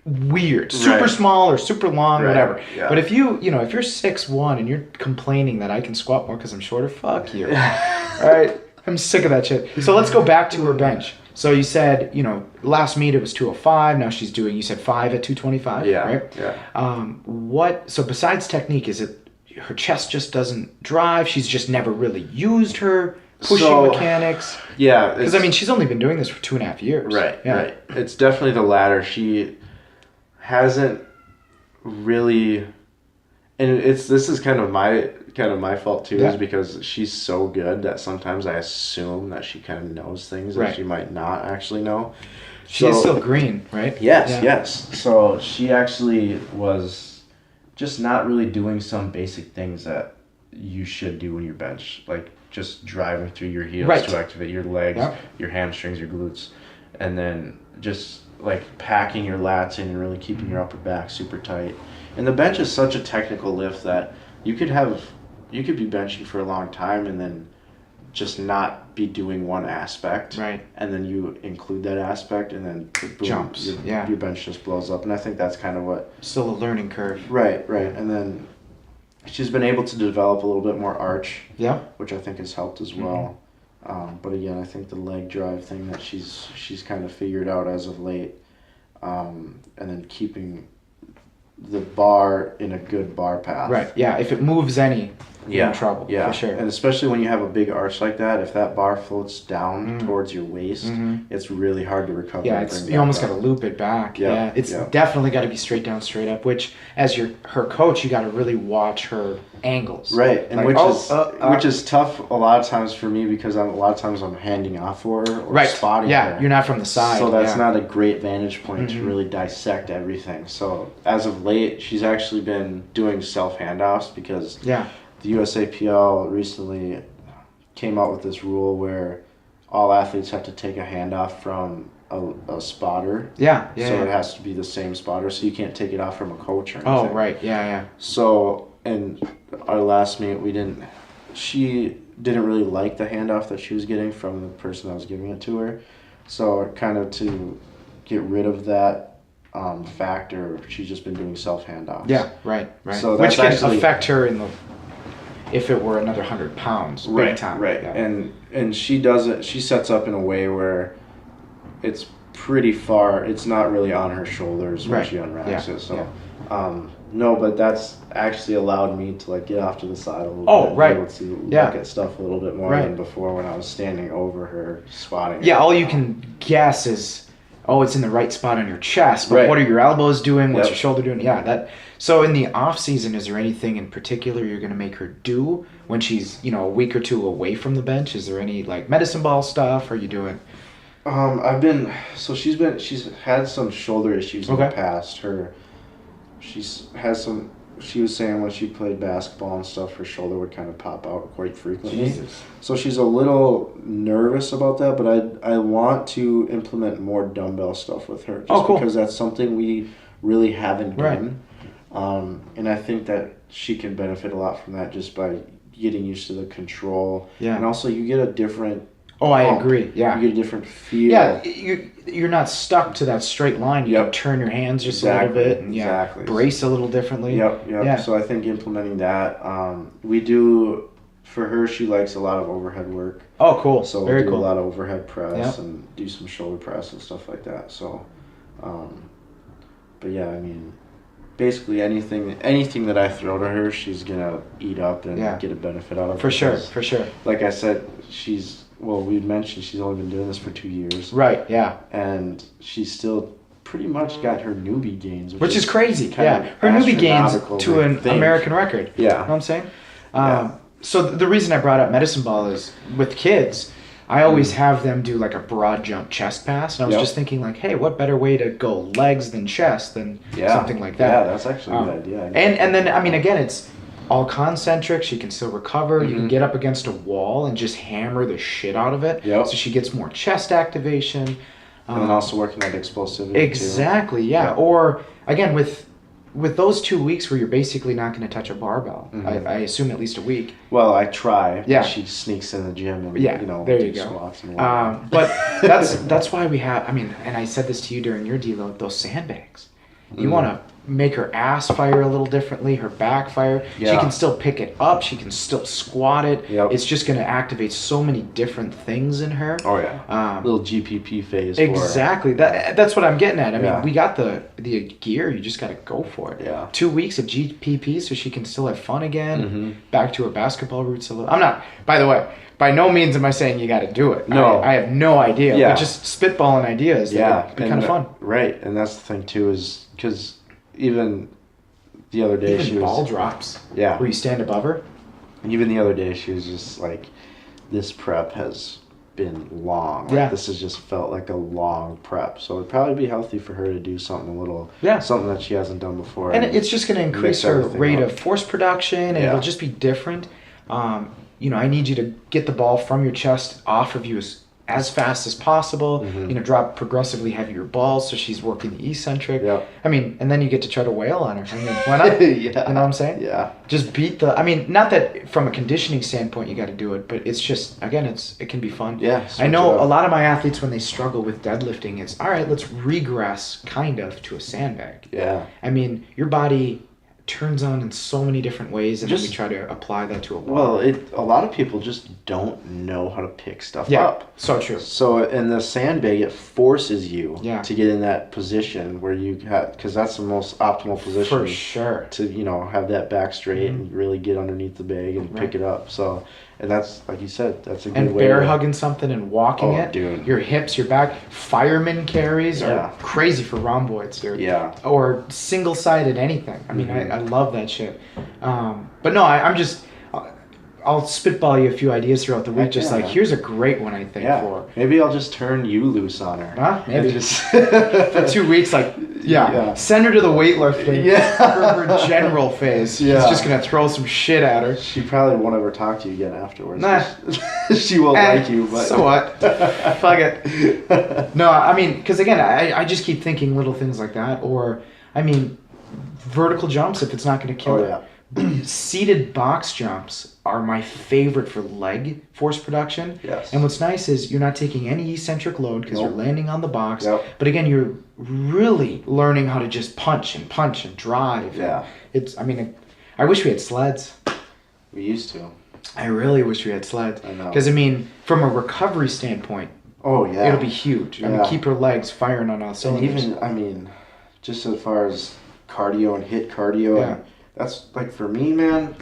weird, super small or super long, whatever. Yeah. But if if you're 6'1" and you're complaining that I can squat more because I'm shorter, fuck you. All right? I'm sick of that shit. So let's go back to her bench. So you said, last meet it was 205. Now she's doing, you said 5 at 225, Yeah, right? yeah. So besides technique, is it her chest just doesn't drive? She's just never really used her pushing mechanics? Yeah. Because, she's only been doing this for 2.5 years. Right, yeah. right. It's definitely the latter. She hasn't really... And this is kind of my fault too, is because she's so good that sometimes I assume that she kind of knows things that she might not actually know. She is still green, right? Yes. So she actually was just not really doing some basic things that you should do when you bench, like just driving through your heels to activate your legs, your hamstrings, your glutes, and then just like packing your lats in and really keeping your upper back super tight. And the bench is such a technical lift that you could be benching for a long time and then just not be doing one aspect. Right. And then you include that aspect and then boom, jumps. Your bench just blows up. And I think that's kind of what... Still a learning curve. Right. And then she's been able to develop a little bit more arch. Yeah. Which I think has helped as well. But again, I think the leg drive thing that she's kind of figured out as of late. And then keeping the bar in a good bar path. Right. Yeah. If it moves any, you're in trouble. Yeah. For sure. And especially when you have a big arch like that, if that bar floats down towards your waist, it's really hard to recover. Yeah. You almost got to loop it back. Yeah. It's definitely got to be straight down, straight up. Which, as her coach, you got to really watch her angles. Right. And which is tough a lot of times for me because a lot of times I'm handing off for her or spotting her. You're not from the side. So that's not a great vantage point to really dissect everything. So as of late, she's actually been doing self handoffs because the USAPL recently came out with this rule where all athletes have to take a handoff from a spotter. So it has to be the same spotter, so you can't take it off from a coach or anything. Oh, right. Yeah. So, in our last meet, she didn't really like the handoff that she was getting from the person that was giving it to her. So, kind of to get rid of that factor, she's just been doing self handoffs. Yeah, right. So which can affect her if it were another 100 pounds, big time. Right. Yeah. And she does it. She sets up in a way where it's pretty far. It's not really on her shoulders when she unracks it. So, no, but that's actually allowed me to get off to the side a little bit. Oh, right. Able to look at stuff a little bit more than before when I was standing over her spotting. Yeah, all you can guess is, it's in the right spot on your chest. But what are your elbows doing? What's your shoulder doing? Yeah, So in the off season, is there anything in particular you're going to make her do when she's a week or two away from the bench? Is there any medicine ball stuff? Are you doing? She's had some shoulder issues in the past. She was saying when she played basketball and stuff, her shoulder would kind of pop out quite frequently. Jesus. So she's a little nervous about that, but I want to implement more dumbbell stuff with her. Just because that's something we really haven't done. And I think that she can benefit a lot from that just by getting used to the control. Yeah. And also you get a different... Oh, I agree. Yeah. You get a different feel. Yeah, you're not stuck to that straight line. You can turn your hands just a little bit and brace a little differently. Yep. Yeah. So I think implementing that, we do, for her, she likes a lot of overhead work. Oh, cool. So we'll do a lot of overhead press and do some shoulder press and stuff like that. So, but yeah, basically anything that I throw to her, she's going to eat up and get a benefit out of. For sure. Like I said, we mentioned she's only been doing this for 2 years. Right, yeah. And she's still pretty much got her newbie gains. Which is crazy, Her newbie gains to an American record. Yeah. You know what I'm saying? So the reason I brought up medicine ball is with kids, I always have them do a broad jump chest pass. And I was just thinking hey, what better way to go legs than chest than something like that? Yeah, that's actually a good idea. And then, again, it's all concentric. She can still recover. You can get up against a wall and just hammer the shit out of it. So she gets more chest activation. And then also working on explosivity. Exactly, too. Yeah. Or, again, with those 2 weeks where you're basically not going to touch a barbell, I assume at least a week. Well, I try. Yeah. She sneaks in the gym and, there you go. Squats and whatnot. But that's why we have, and I said this to you during your deload, those sandbags. You want to make her ass fire a little differently, her back fire. Yeah. She can still pick it up. She can still squat it. Yep. It's just going to activate so many different things in her. Oh yeah. Little GPP phase. Exactly. That's what I'm getting at. I Yeah. mean, we got the gear. You just got to go for it. Yeah. 2 weeks of GPP so she can still have fun again. Mm-hmm. Back to her basketball roots a little. I'm not. By the way, by no means am I saying you got to do it. No. I have no idea. Yeah. But just spitballing ideas. Yeah. That would be kind of fun. Right, and that's the thing too, is because even the other day Even she ball was. drops. Yeah. Where you stand above her. Even the other day she was just like, this prep has been long. Like, Yeah. this has just felt like a long prep. So it'd probably be healthy for her to do something a little. Yeah. Something that she hasn't done before. And it's just going to increase mix her everything rate up. of force production, and Yeah. it'll just be different. I need you to get the ball from your chest off of you as fast as possible. Mhm. Drop progressively heavier balls so she's working the eccentric. Yeah. I mean, and then you get to try to wail on her. I mean, why not? Yeah. You know what I'm saying? Yeah. Just beat not that from a conditioning standpoint you got to do it, but it's just, again, it can be fun. Yeah. I switch know it up. a lot of my athletes, when they struggle with deadlifting, it's, all right, let's regress kind of to a sandbag. Yeah. I mean, your body turns on in so many different ways, and then we try to apply that to a wall. Well, a lot of people just don't know how to pick stuff Yeah, up. so true. So in the sandbag, it forces you Yeah. to get in that position where you have, because that's the most optimal position For sure. to have that back straight Mhm. and really get underneath the bag and pick it up. So, and that's like you said, that's a good And way. bear to, hugging something and walking Oh, it. dude. Your hips, your back. Fireman carries Yeah. are crazy for rhomboids, dude. Yeah. Or single-sided anything. I mean, Mhm. I love that shit. But no, I'm just... I'll spitball you a few ideas throughout the week. Heck Just yeah, like, man. here's a great one, I think, Yeah. for... Maybe I'll just turn you loose on her. Huh? Maybe. And just For 2 weeks, like, Yeah. send her to the weightlifting Yeah. for her general phase. Yeah. He's just going to throw some shit at her. She probably won't ever talk to you again afterwards. Nah. She won't like you, but So what? Fuck it. No, I mean, because again, I just keep thinking little things like that. Or, I mean, vertical jumps if it's not going to kill Oh her. yeah. Seated box jumps are my favorite for leg force production. Yes. And what's nice is you're not taking any eccentric load because Nope. you're landing on the box. Yep. But again, you're really learning how to just punch and drive. Yeah. I wish we had sleds. We used to. I really wish we had sleds. I know. Because, from a recovery standpoint, Oh yeah. it'll be huge. I mean, Yeah. keep her legs firing on all And cylinders. even, just as far as cardio and hit cardio, Yeah. and that's like for me, man.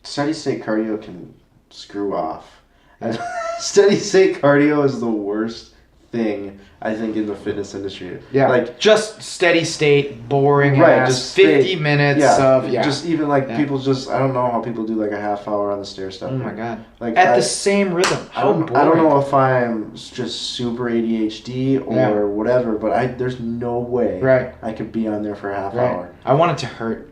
Steady state cardio can screw off. And steady state cardio is the worst thing I think in the fitness industry. Yeah, Like just steady state, boring Right, ass, just 50 stay- minutes of, just even like Yeah. people just I don't know how people do like a half hour on the stair step. oh my god. Like At I- the same rhythm. How boring. I don't know if I'm just super ADHD or Yeah. whatever, but there's no way Right. I could be on there for a half Right. hour. I want it to hurt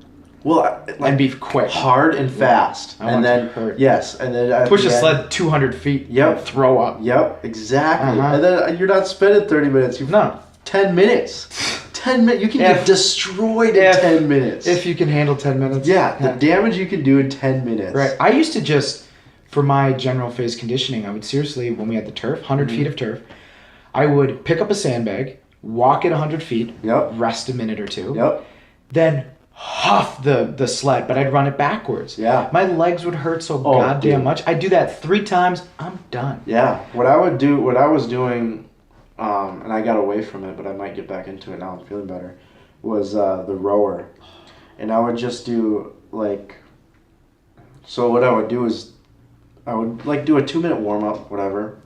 Well, and like be quick. hard and fast, I want and it then to hurt. yes, and then at Push the a end- sled 200 feet. Yep. And throw up. Yep, exactly. Uh-huh. And then you're not spending 30 minutes. You No. 10 minutes. 10 minutes. You can If- get destroyed in if- 10 minutes. If you can handle 10 minutes. yeah, the damage you can do in 10 minutes. Right. I used to just, for my general phase conditioning, I would seriously, when we had the turf, 100 Mm-hmm. feet of turf, I would pick up a sandbag, walk it 100 feet, Yep. rest a minute or two, Yep. then huff the sled, but I'd run it backwards. Yeah. My legs would hurt so Oh, goddamn dude. much. I'd do that 3 times, I'm done. Yeah. What I was doing, and I got away from it, but I might get back into it now. I'm feeling better. Was the rower, and I would just do like. So what I would do is, I would like do a 2-minute warm up, whatever,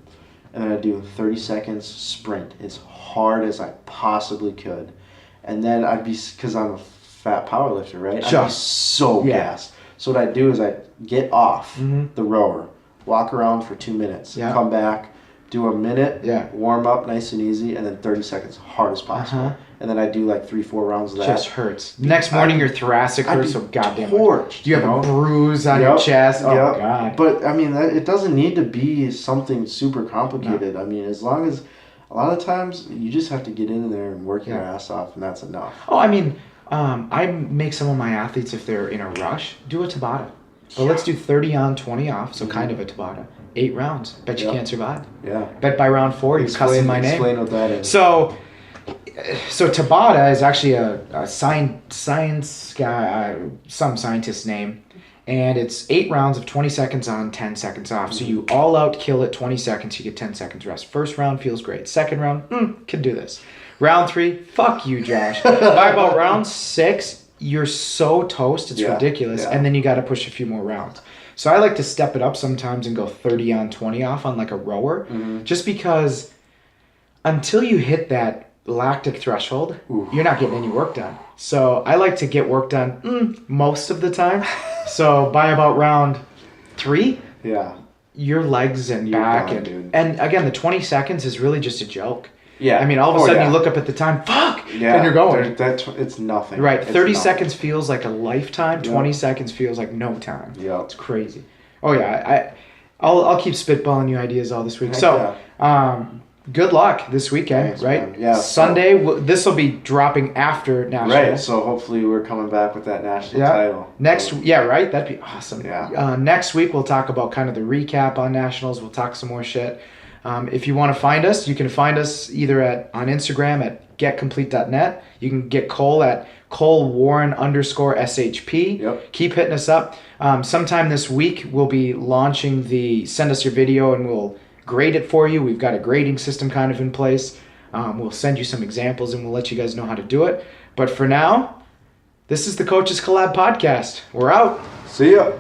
and then I'd do 30 seconds sprint as hard as I possibly could, and then I'd be, because I'm a fat power lifter, right? I'd be Just- so yeah. gassed. So what I'd do is I'd get off Mhm. the rower, walk around for 2 minutes, Yeah. come back, do a minute, Yeah. warm up nice and easy, and then 30 seconds hard as possible. Uh-huh. And then I do like 3-4 rounds of that. Just hurts. Next morning, your thoracic I'd hurts be so goddamn torched, much. You have you know? a bruise on your Yep, chest. Oh, yep. God. But I mean, it doesn't need to be something super complicated. I mean, as long as a lot of times you just have to get in there and work your Yeah. ass off, and that's enough. Oh, I make some of my athletes, if they're in a rush, do a Tabata. But let's do 30 on, 20 off, so kind of a Tabata. 8 rounds. Bet you Yep. can't survive. Yeah. Bet by round 4 you're cussing my name. Explain what that is. So, So Tabata is actually a science guy, some scientist's name, and it's 8 rounds of 20 seconds on, 10 seconds off. So you all out kill it 20 seconds, you get 10 seconds rest. First round feels great. Second round, can do this. Round 3, fuck you, Josh. By about round 6, you're so toast, it's ridiculous, and then you got to push a few more rounds. So I like to step it up sometimes and go 30 on, 20 off on like a rower, just because until you hit that lactic threshold, you're not getting any work done. So I like to get work done most of the time. So by about round 3, your legs and back and again, the 20 seconds is really just a joke. Yeah, I mean, all of a sudden you look up at the time, fuck, and you're going. It's nothing. Right, 30 seconds feels like a lifetime. 20 seconds feels like no time. Yeah, it's crazy. Oh yeah, I'll keep spitballing you ideas all this week. So, good luck this weekend. Thanks, right? Man. Yeah. Sunday, this will be dropping after national. Right. So hopefully we're coming back with that national title. Right? That'd be awesome. Yeah. Next week we'll talk about kind of the recap on nationals. We'll talk some more shit. If you want to find us, you can find us either on Instagram at getcomplete.net. You can get Cole at ColeWarren_SHP. Yep. Keep hitting us up. Sometime this week, we'll be launching send us your video and we'll grade it for you. We've got a grading system kind of in place. We'll send you some examples and we'll let you guys know how to do it. But for now, this is the Coaches Collab Podcast. We're out. See ya.